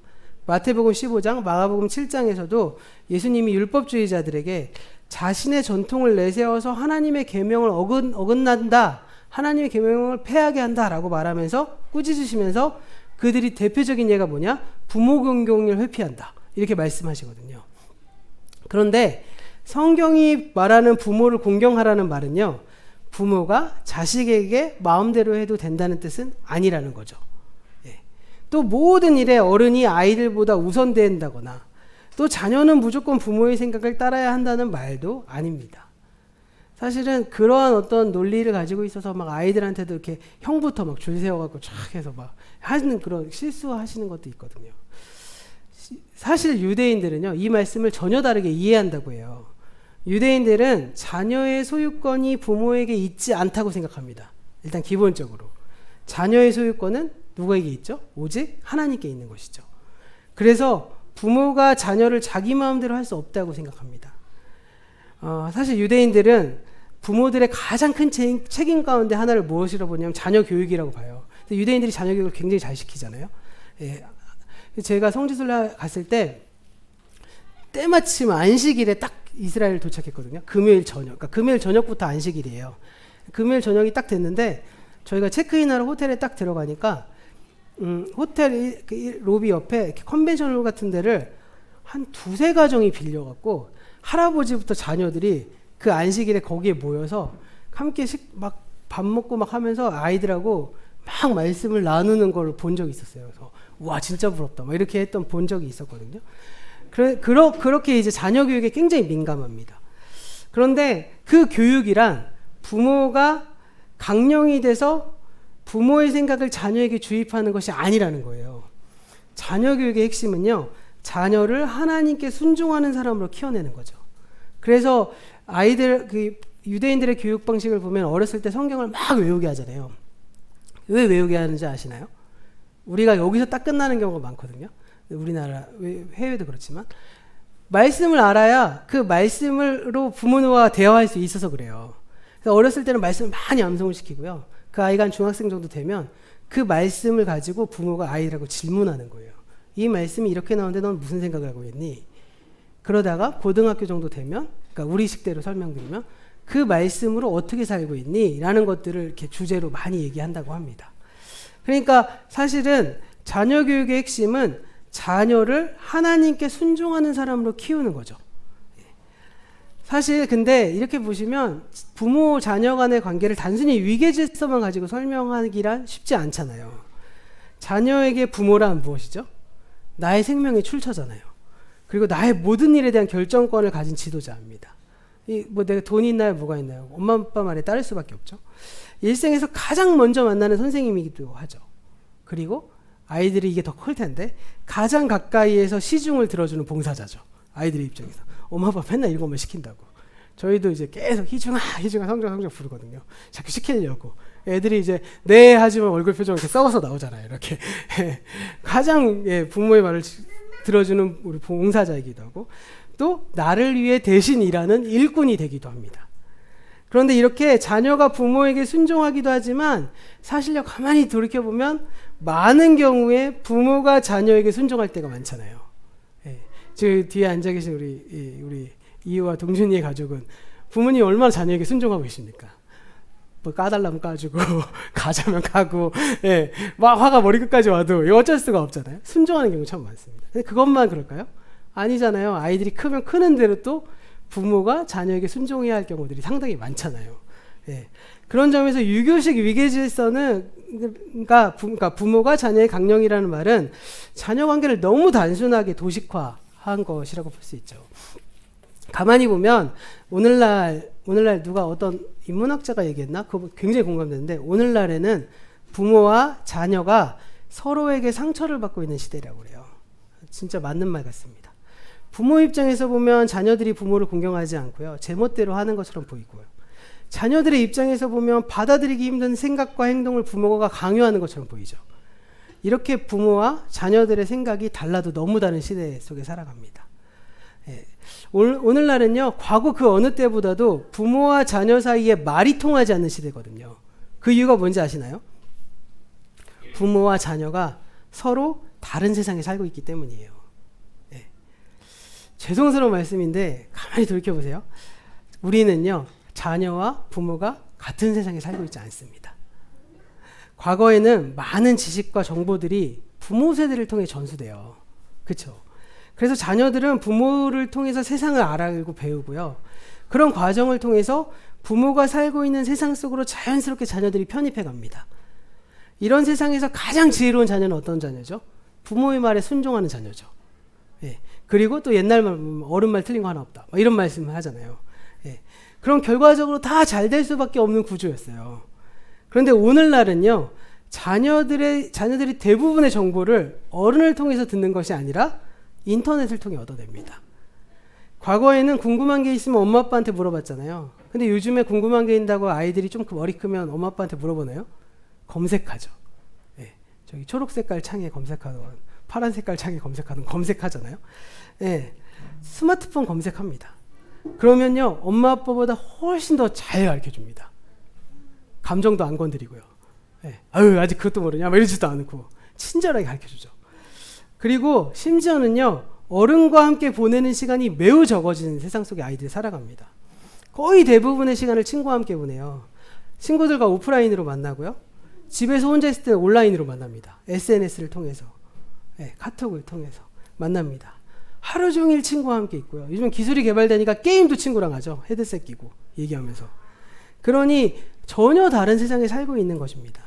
마태복음 15장, 마가복음 7장에서도 예수님이 율법주의자들에게 자신의 전통을 내세워서 하나님의 계명을 어긋난다, 하나님의 계명을 폐하게 한다라고 말하면서 꾸짖으시면서 그들이 대표적인 예가 뭐냐? 부모 공경을 회피한다, 이렇게 말씀하시거든요. 그런데 성경이 말하는 부모를 공경하라는 말은요, 부모가 자식에게 마음대로 해도 된다는 뜻은 아니라는 거죠. 예. 또 모든 일에 어른이 아이들보다 우선된다거나 또 자녀는 무조건 부모의 생각을 따라야 한다는 말도 아닙니다. 사실은 그러한 어떤 논리를 가지고 있어서 막 아이들한테도 이렇게 형부터 막 줄 세워갖고 쫙 해서 막 하는 그런 실수하시는 것도 있거든요. 사실 유대인들은요, 이 말씀을 전혀 다르게 이해한다고 해요. 유대인들은 자녀의 소유권이 부모에게 있지 않다고 생각합니다. 일단 기본적으로. 자녀의 소유권은 누구에게 있죠? 오직 하나님께 있는 것이죠. 그래서 부모가 자녀를 자기 마음대로 할 수 없다고 생각합니다. 사실 유대인들은 부모들의 가장 큰 책임 가운데 하나를 무엇이라고 보냐면 자녀 교육이라고 봐요. 유대인들이 자녀 교육을 굉장히 잘 시키잖아요. 예. 제가 성지순례 갔을 때 때마침 안식일에 딱 이스라엘 도착했거든요. 금요일 저녁, 그러니까 금요일 저녁부터 안식일이에요. 금요일 저녁이 딱 됐는데 저희가 체크인하러 호텔에 딱 들어가니까 호텔 로비 옆에 이렇게 컨벤션홀 같은 데를 한 두세 가정이 빌려갖고 할아버지부터 자녀들이 그 안식일에 거기에 모여서 함께 막 밥 먹고 막 하면서 아이들하고 막 말씀을 나누는 걸 본 적이 있었어요. 그래서 와, 진짜 부럽다, 막 이렇게 했던 본 적이 있었거든요. 그렇게 이제 자녀 교육에 굉장히 민감합니다. 그런데 그 교육이란 부모가 강령이 돼서 부모의 생각을 자녀에게 주입하는 것이 아니라는 거예요. 자녀 교육의 핵심은요, 자녀를 하나님께 순종하는 사람으로 키워내는 거죠. 그래서 아이들, 유대인들의 교육 방식을 보면 어렸을 때 성경을 막 외우게 하잖아요. 왜 외우게 하는지 아시나요? 우리가 여기서 딱 끝나는 경우가 많거든요. 우리나라, 해외도 그렇지만 말씀을 알아야 그 말씀으로 부모와 대화할 수 있어서 그래요. 그래서 어렸을 때는 말씀을 많이 암송을 시키고요. 그 아이가 한 중학생 정도 되면 그 말씀을 가지고 부모가 아이라고 질문하는 거예요. 이 말씀이 이렇게 나오는데 넌 무슨 생각을 하고 있니? 그러다가 고등학교 정도 되면, 그러니까 우리 식대로 설명드리면 그 말씀으로 어떻게 살고 있니? 라는 것들을 이렇게 주제로 많이 얘기한다고 합니다. 그러니까 사실은 자녀 교육의 핵심은 자녀를 하나님께 순종하는 사람으로 키우는 거죠. 사실 근데 이렇게 보시면 부모 자녀 간의 관계를 단순히 위계질서만 가지고 설명하기란 쉽지 않잖아요. 자녀에게 부모란 무엇이죠? 나의 생명의 출처잖아요. 그리고 나의 모든 일에 대한 결정권을 가진 지도자입니다. 뭐 내가 돈이 있나요? 뭐가 있나요? 엄마 아빠 말에 따를 수밖에 없죠. 일생에서 가장 먼저 만나는 선생님이기도 하죠. 그리고 아이들이 이게 더 클 텐데 가장 가까이에서 시중을 들어주는 봉사자죠. 아이들의 입장에서. 엄마 아빠 맨날 이것만 시킨다고. 저희도 이제 계속 희중아 성적 부르거든요. 자꾸 시키려고. 애들이 이제 네 하지만 얼굴 표정 이렇게 썩어서 나오잖아요. 이렇게. 가장 부모의 말을 들어주는 우리 봉사자이기도 하고 또 나를 위해 대신 일하는 일꾼이 되기도 합니다. 그런데 이렇게 자녀가 부모에게 순종하기도 하지만 사실요, 가만히 돌이켜보면 많은 경우에 부모가 자녀에게 순종할 때가 많잖아요. 저 뒤에 앉아 계신 우리 이유와 동준이의 가족은 부모님이 얼마나 자녀에게 순종하고 계십니까? 뭐 까달라면 까주고 가자면 가고, 막 화가 머리끝까지 와도 이거 어쩔 수가 없잖아요. 순종하는 경우 참 많습니다. 근데 그것만 그럴까요? 아니잖아요. 아이들이 크면 크는 대로 또 부모가 자녀에게 순종해야 할 경우들이 상당히 많잖아요. 그런 점에서 유교식 위계질서는 그러니까 부모가 자녀의 강령이라는 말은 자녀 관계를 너무 단순하게 도식화한 것이라고 볼 수 있죠. 가만히 보면 오늘날 누가 어떤 인문학자가 얘기했나? 그거 굉장히 공감되는데 오늘날에는 부모와 자녀가 서로에게 상처를 받고 있는 시대라고 그래요. 진짜 맞는 말 같습니다. 부모 입장에서 보면 자녀들이 부모를 공경하지 않고요. 제멋대로 하는 것처럼 보이고요. 자녀들의 입장에서 보면 받아들이기 힘든 생각과 행동을 부모가 강요하는 것처럼 보이죠. 이렇게 부모와 자녀들의 생각이 달라도 너무 다른 시대 속에 살아갑니다. 예. 오늘날은요, 과거 그 어느 때보다도 부모와 자녀 사이에 말이 통하지 않는 시대거든요. 그 이유가 뭔지 아시나요? 부모와 자녀가 서로 다른 세상에 살고 있기 때문이에요. 예. 죄송스러운 말씀인데 가만히 돌이켜보세요. 우리는요, 자녀와 부모가 같은 세상에 살고 있지 않습니다. 과거에는 많은 지식과 정보들이 부모 세대를 통해 전수돼요. 그렇죠? 그래서 자녀들은 부모를 통해서 세상을 알고 배우고요. 그런 과정을 통해서 부모가 살고 있는 세상 속으로 자연스럽게 자녀들이 편입해 갑니다. 이런 세상에서 가장 지혜로운 자녀는 어떤 자녀죠? 부모의 말에 순종하는 자녀죠. 예. 그리고 또 옛날 말 어른 말 틀린 거 하나 없다. 이런 말씀을 하잖아요. 예. 그럼 결과적으로 다 잘 될 수밖에 없는 구조였어요. 그런데 오늘날은요, 자녀들이 대부분의 정보를 어른을 통해서 듣는 것이 아니라 인터넷을 통해 얻어냅니다. 과거에는 궁금한 게 있으면 엄마 아빠한테 물어봤잖아요. 근데 요즘에 궁금한 게 있다고 아이들이 좀 머리 크면 엄마 아빠한테 물어보나요? 검색하죠. 예. 저기 초록 색깔 창에 검색하는, 파란 색깔 창에 검색하잖아요. 예. 스마트폰 검색합니다. 그러면요, 엄마 아빠보다 훨씬 더 잘 가르쳐 줍니다. 감정도 안 건드리고요. 예. 아유, 아직 그것도 모르냐? 이러지도 않고 친절하게 가르쳐 주죠. 그리고 심지어는요, 어른과 함께 보내는 시간이 매우 적어진 세상 속에 아이들이 살아갑니다. 거의 대부분의 시간을 친구와 함께 보내요. 친구들과 오프라인으로 만나고요. 집에서 혼자 있을 때 온라인으로 만납니다. SNS를 통해서, 네, 카톡을 통해서 만납니다. 하루 종일 친구와 함께 있고요. 요즘 기술이 개발되니까 게임도 친구랑 하죠. 헤드셋 끼고 얘기하면서. 그러니 전혀 다른 세상에 살고 있는 것입니다.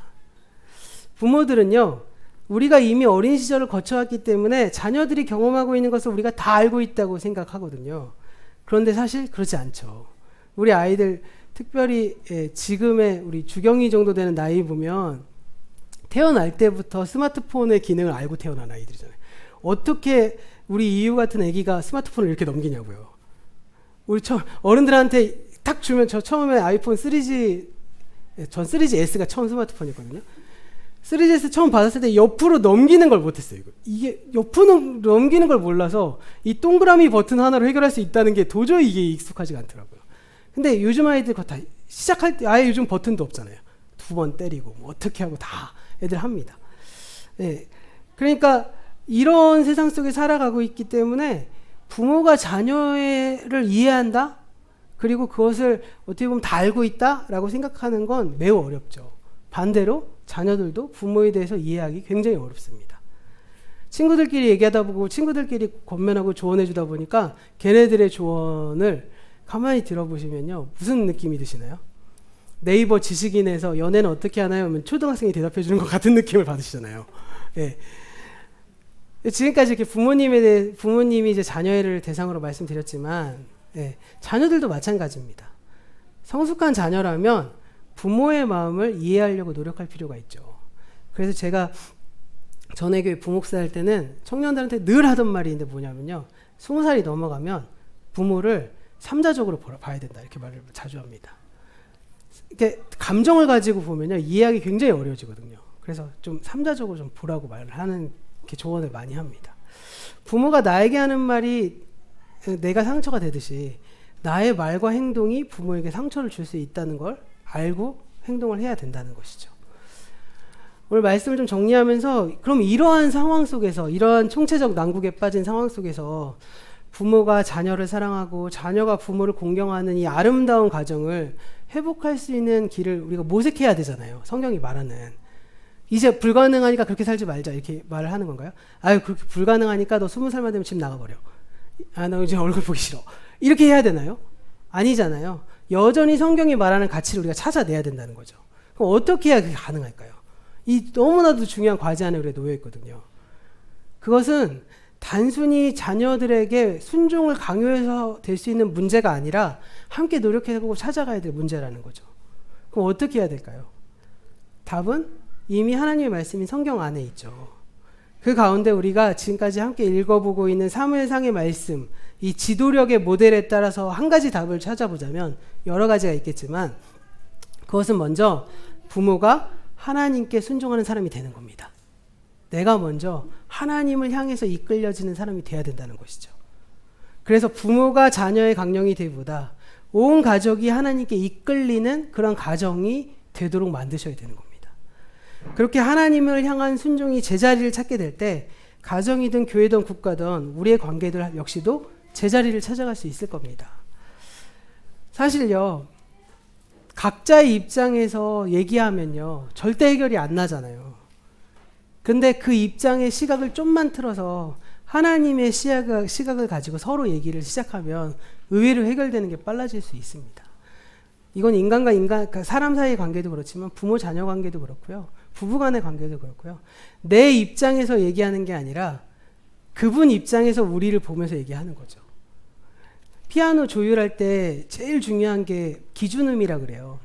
부모들은요, 우리가 이미 어린 시절을 거쳐왔기 때문에 자녀들이 경험하고 있는 것을 우리가 다 알고 있다고 생각하거든요. 그런데 사실 그렇지 않죠. 우리 아이들, 특별히 지금의 우리 주경이 정도 되는 나이 보면 태어날 때부터 스마트폰의 기능을 알고 태어난 아이들이잖아요. 어떻게 우리 이유 같은 아기가 스마트폰을 이렇게 넘기냐고요. 우리 어른들한테 딱 주면, 저 처음에 아이폰 3G, 전 3GS가 처음 스마트폰이었거든요. 3GS 처음 받았을 때 옆으로 넘기는 걸 못했어요. 이게 옆으로 넘기는 걸 몰라서 이 동그라미 버튼 하나로 해결할 수 있다는 게 도저히 이게 익숙하지가 않더라고요. 근데 요즘 아이들 그거 다 시작할 때 아예 요즘 버튼도 없잖아요. 2번 때리고 뭐 어떻게 하고 다 애들 합니다. 네. 그러니까 이런 세상 속에 살아가고 있기 때문에 부모가 자녀를 이해한다? 그리고 그것을 어떻게 보면 다 알고 있다라고 생각하는 건 매우 어렵죠. 반대로 자녀들도 부모에 대해서 이해하기 굉장히 어렵습니다. 친구들끼리 얘기하다 보고 친구들끼리 권면하고 조언해 주다 보니까 걔네들의 조언을 가만히 들어보시면요, 무슨 느낌이 드시나요? 네이버 지식인에서 연애는 어떻게 하나요? 하면 초등학생이 대답해 주는 것 같은 느낌을 받으시잖아요. 예. 지금까지 이렇게 부모님이 이제 자녀를 대상으로 말씀드렸지만, 예, 자녀들도 마찬가지입니다. 성숙한 자녀라면 부모의 마음을 이해하려고 노력할 필요가 있죠. 그래서 제가 전에 교회 부목사 할 때는 청년들한테 늘 하던 말이 있는데 뭐냐면요, 20살이 넘어가면 부모를 삼자적으로 봐야 된다, 이렇게 말을 자주 합니다. 이렇게 감정을 가지고 보면요, 이해하기 굉장히 어려워지거든요. 그래서 좀 삼자적으로 좀 보라고 말을 하는, 이렇게 조언을 많이 합니다. 부모가 나에게 하는 말이 내가 상처가 되듯이 나의 말과 행동이 부모에게 상처를 줄 수 있다는 걸 알고 행동을 해야 된다는 것이죠. 오늘 말씀을 좀 정리하면서, 그럼 이러한 상황 속에서, 이러한 총체적 난국에 빠진 상황 속에서 부모가 자녀를 사랑하고 자녀가 부모를 공경하는 이 아름다운 과정을 회복할 수 있는 길을 우리가 모색해야 되잖아요. 성경이 말하는. 이제 불가능하니까 그렇게 살지 말자, 이렇게 말을 하는 건가요? 아유, 그렇게 불가능하니까 너 20살만 되면 집 나가버려. 아, 나 이제 얼굴 보기 싫어. 이렇게 해야 되나요? 아니잖아요. 여전히 성경이 말하는 가치를 우리가 찾아내야 된다는 거죠. 그럼 어떻게 해야 그게 가능할까요? 이 너무나도 중요한 과제 안에 우리가 놓여 있거든요. 그것은 단순히 자녀들에게 순종을 강요해서 될 수 있는 문제가 아니라 함께 노력해보고 찾아가야 될 문제라는 거죠. 그럼 어떻게 해야 될까요? 답은 이미 하나님의 말씀이 성경 안에 있죠. 그 가운데 우리가 지금까지 함께 읽어보고 있는 사무엘상의 말씀, 이 지도력의 모델에 따라서 한 가지 답을 찾아보자면 여러 가지가 있겠지만 그것은 먼저 부모가 하나님께 순종하는 사람이 되는 겁니다. 내가 먼저 하나님을 향해서 이끌려지는 사람이 돼야 된다는 것이죠. 그래서 부모가 자녀의 강령이 되기보다 온 가족이 하나님께 이끌리는 그런 가정이 되도록 만드셔야 되는 겁니다. 그렇게 하나님을 향한 순종이 제자리를 찾게 될 때 가정이든 교회든 국가든 우리의 관계들 역시도 제자리를 찾아갈 수 있을 겁니다. 사실요, 각자의 입장에서 얘기하면요 절대 해결이 안 나잖아요. 근데 그 입장의 시각을 좀만 틀어서 하나님의 시각을 가지고 서로 얘기를 시작하면 의외로 해결되는 게 빨라질 수 있습니다. 이건 인간과 인간, 사람 사이의 관계도 그렇지만 부모 자녀 관계도 그렇고요. 부부 간의 관계도 그렇고요. 내 입장에서 얘기하는 게 아니라 그분 입장에서 우리를 보면서 얘기하는 거죠. 피아노 조율할 때 제일 중요한 게 기준음이라 그래요.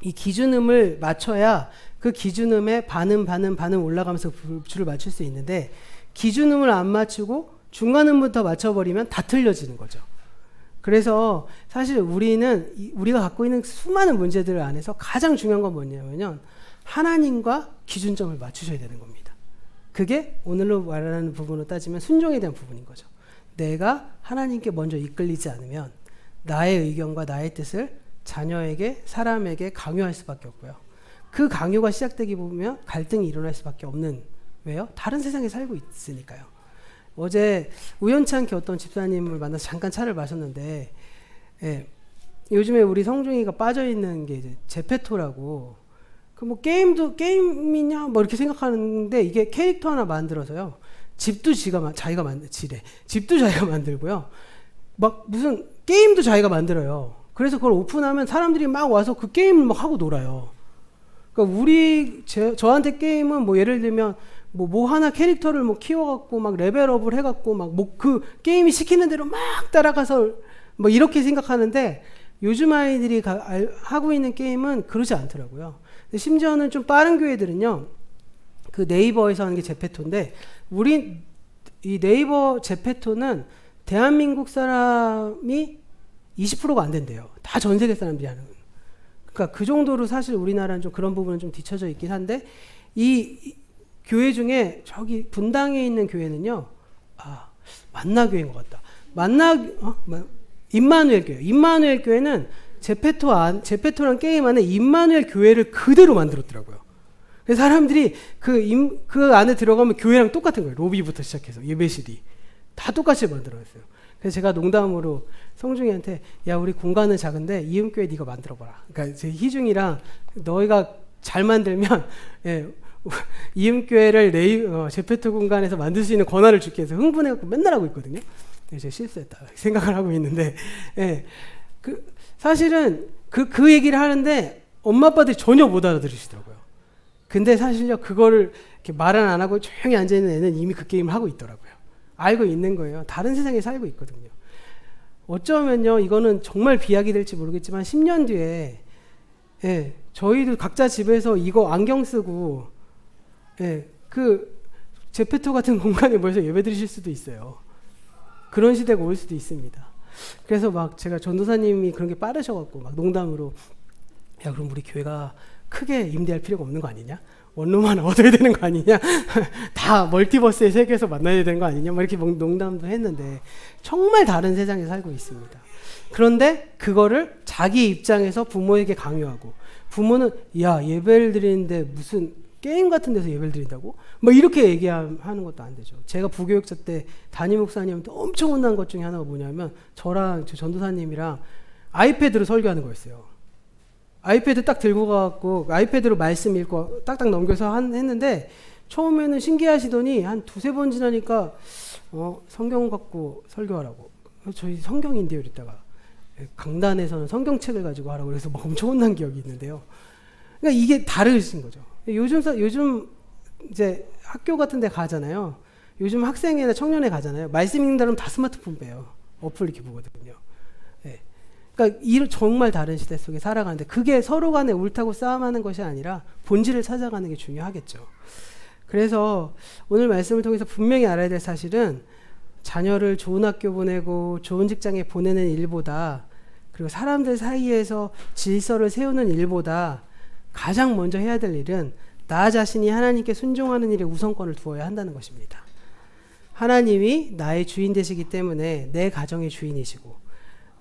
이 기준음을 맞춰야 그 기준음에 반음 올라가면서 줄을 맞출 수 있는데 기준음을 안 맞추고 중간음부터 맞춰버리면 다 틀려지는 거죠. 그래서 사실 우리가 갖고 있는 수많은 문제들 안에서 가장 중요한 건 뭐냐면 하나님과 기준점을 맞추셔야 되는 겁니다. 그게 오늘로 말하는 부분으로 따지면 순종에 대한 부분인 거죠. 내가 하나님께 먼저 이끌리지 않으면 나의 의견과 나의 뜻을 자녀에게, 사람에게 강요할 수밖에 없고요. 그 강요가 시작되기 보면 갈등이 일어날 수밖에 없는, 왜요? 다른 세상에 살고 있으니까요. 어제 우연치 않게 어떤 집사님을 만나서 잠깐 차를 마셨는데, 예, 요즘에 우리 성중이가 빠져있는 게 이제 제페토라고, 그 뭐 게임이냐 뭐 이렇게 생각하는데 이게 캐릭터 하나 만들어서요. 집도 자기가 만들고요. 막 무슨 게임도 자기가 만들어요. 그래서 그걸 오픈하면 사람들이 막 와서 그 게임을 막 하고 놀아요. 그러니까 저한테 게임은 뭐 예를 들면 뭐 하나 캐릭터를 뭐 키워갖고 막 레벨업을 해갖고 막 뭐 그 게임이 시키는 대로 막 따라가서 뭐 이렇게 생각하는데 요즘 아이들이 하고 있는 게임은 그러지 않더라고요. 근데 심지어는 좀 빠른 교회들은요, 그 네이버에서 하는 게 제페토인데 이 네이버 제페토는 대한민국 사람이 20%가 안 된대요. 다 전 세계 사람들이 하는. 그러니까 그 정도로 사실 우리나라는 좀 그런 부분은 좀 뒤쳐져 있긴 한데 이 교회 중에 저기 분당에 있는 교회는요, 만나교회인 것 같다. 임마누엘 교회. 임마누엘 교회는 제페토란 게임 안에 임마누엘 교회를 그대로 만들었더라고요. 그래서 사람들이 그 안에 들어가면 교회랑 똑같은 거예요. 로비부터 시작해서 예배실이 다 똑같이 만들어놨어요. 그래서 제가 농담으로 성중이한테 야 우리 공간은 작은데 이음교회 네가 만들어봐라. 그러니까 제 희중이랑 너희가 잘 만들면 예, 이음교회를 제페토 공간에서 만들 수 있는 권한을 줄게 해서 흥분해갖고 맨날 하고 있거든요. 제가 실수했다 생각을 하고 있는데 예, 사실은 그 얘기를 하는데 엄마 아빠들이 전혀 못 알아들으시더라고요. 근데 사실요 그거를 이렇게 말은 안 하고 조용히 앉아있는 애는 이미 그 게임을 하고 있더라고요. 알고 있는 거예요. 다른 세상에 살고 있거든요. 어쩌면요 이거는 정말 비약이 될지 모르겠지만 10년 뒤에 예, 저희도 각자 집에서 이거 안경 쓰고 예, 그 제페토 같은 공간에 모여서 예배 드리실 수도 있어요. 그런 시대가 올 수도 있습니다. 그래서 막 제가 전도사님이 그런 게 빠르셔갖고 막 농담으로 야 그럼 우리 교회가 크게 임대할 필요가 없는 거 아니냐? 원룸 하나 얻어야 되는 거 아니냐? 다 멀티버스의 세계에서 만나야 되는 거 아니냐? 막 이렇게 농담도 했는데 정말 다른 세상에 살고 있습니다. 그런데 그거를 자기 입장에서 부모에게 강요하고 부모는 야 예배를 드리는데 무슨 게임 같은 데서 예배를 드린다고? 뭐 이렇게 얘기하는 것도 안 되죠. 제가 부교육자 때 담임 목사님한테 엄청 혼난 것 중에 하나가 뭐냐면 저랑 저 전도사님이랑 아이패드로 설교하는 거였어요. 아이패드 딱 들고 가갖고 아이패드로 말씀 읽고 딱딱 넘겨서 했는데 처음에는 신기하시더니 한 두세 번 지나니까 성경 갖고 설교하라고. 저희 성경인데요 이랬다가 강단에서는 성경책을 가지고 하라고 그래서 막 엄청 혼난 기억이 있는데요. 그러니까 이게 다르신 거죠. 요즘 이제 학교 같은 데 가잖아요. 요즘 학생회나 청년회 가잖아요. 말씀 읽는 사람 다 스마트폰 빼요. 어플 이렇게 보거든요. 예. 그러니까 정말 다른 시대 속에 살아가는데 그게 서로 간에 옳다고 싸움하는 것이 아니라 본질을 찾아가는 게 중요하겠죠. 그래서 오늘 말씀을 통해서 분명히 알아야 될 사실은 자녀를 좋은 학교 보내고 좋은 직장에 보내는 일보다, 그리고 사람들 사이에서 질서를 세우는 일보다 가장 먼저 해야 될 일은 나 자신이 하나님께 순종하는 일에 우선권을 두어야 한다는 것입니다. 하나님이 나의 주인 되시기 때문에 내 가정의 주인이시고,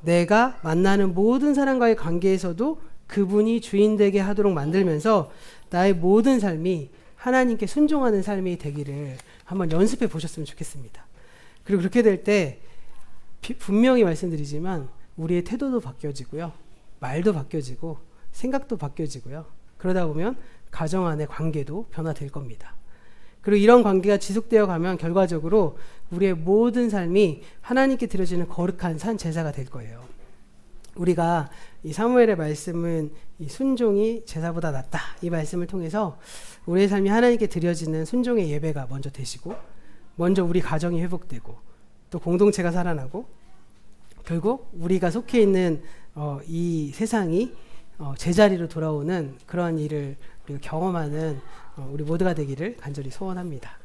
내가 만나는 모든 사람과의 관계에서도 그분이 주인 되게 하도록 만들면서 나의 모든 삶이 하나님께 순종하는 삶이 되기를 한번 연습해 보셨으면 좋겠습니다. 그리고 그렇게 될 때 분명히 말씀드리지만 우리의 태도도 바뀌어지고요, 말도 바뀌어지고 생각도 바뀌어지고요, 그러다 보면 가정 안의 관계도 변화될 겁니다. 그리고 이런 관계가 지속되어 가면 결과적으로 우리의 모든 삶이 하나님께 드려지는 거룩한 산 제사가 될 거예요. 우리가 이 사무엘의 말씀은 이 순종이 제사보다 낫다, 이 말씀을 통해서 우리의 삶이 하나님께 드려지는 순종의 예배가 먼저 되시고, 먼저 우리 가정이 회복되고, 또 공동체가 살아나고, 결국 우리가 속해 있는 이 세상이 제자리로 돌아오는 그러한 일을 우리가 경험하는 우리 모두가 되기를 간절히 소원합니다.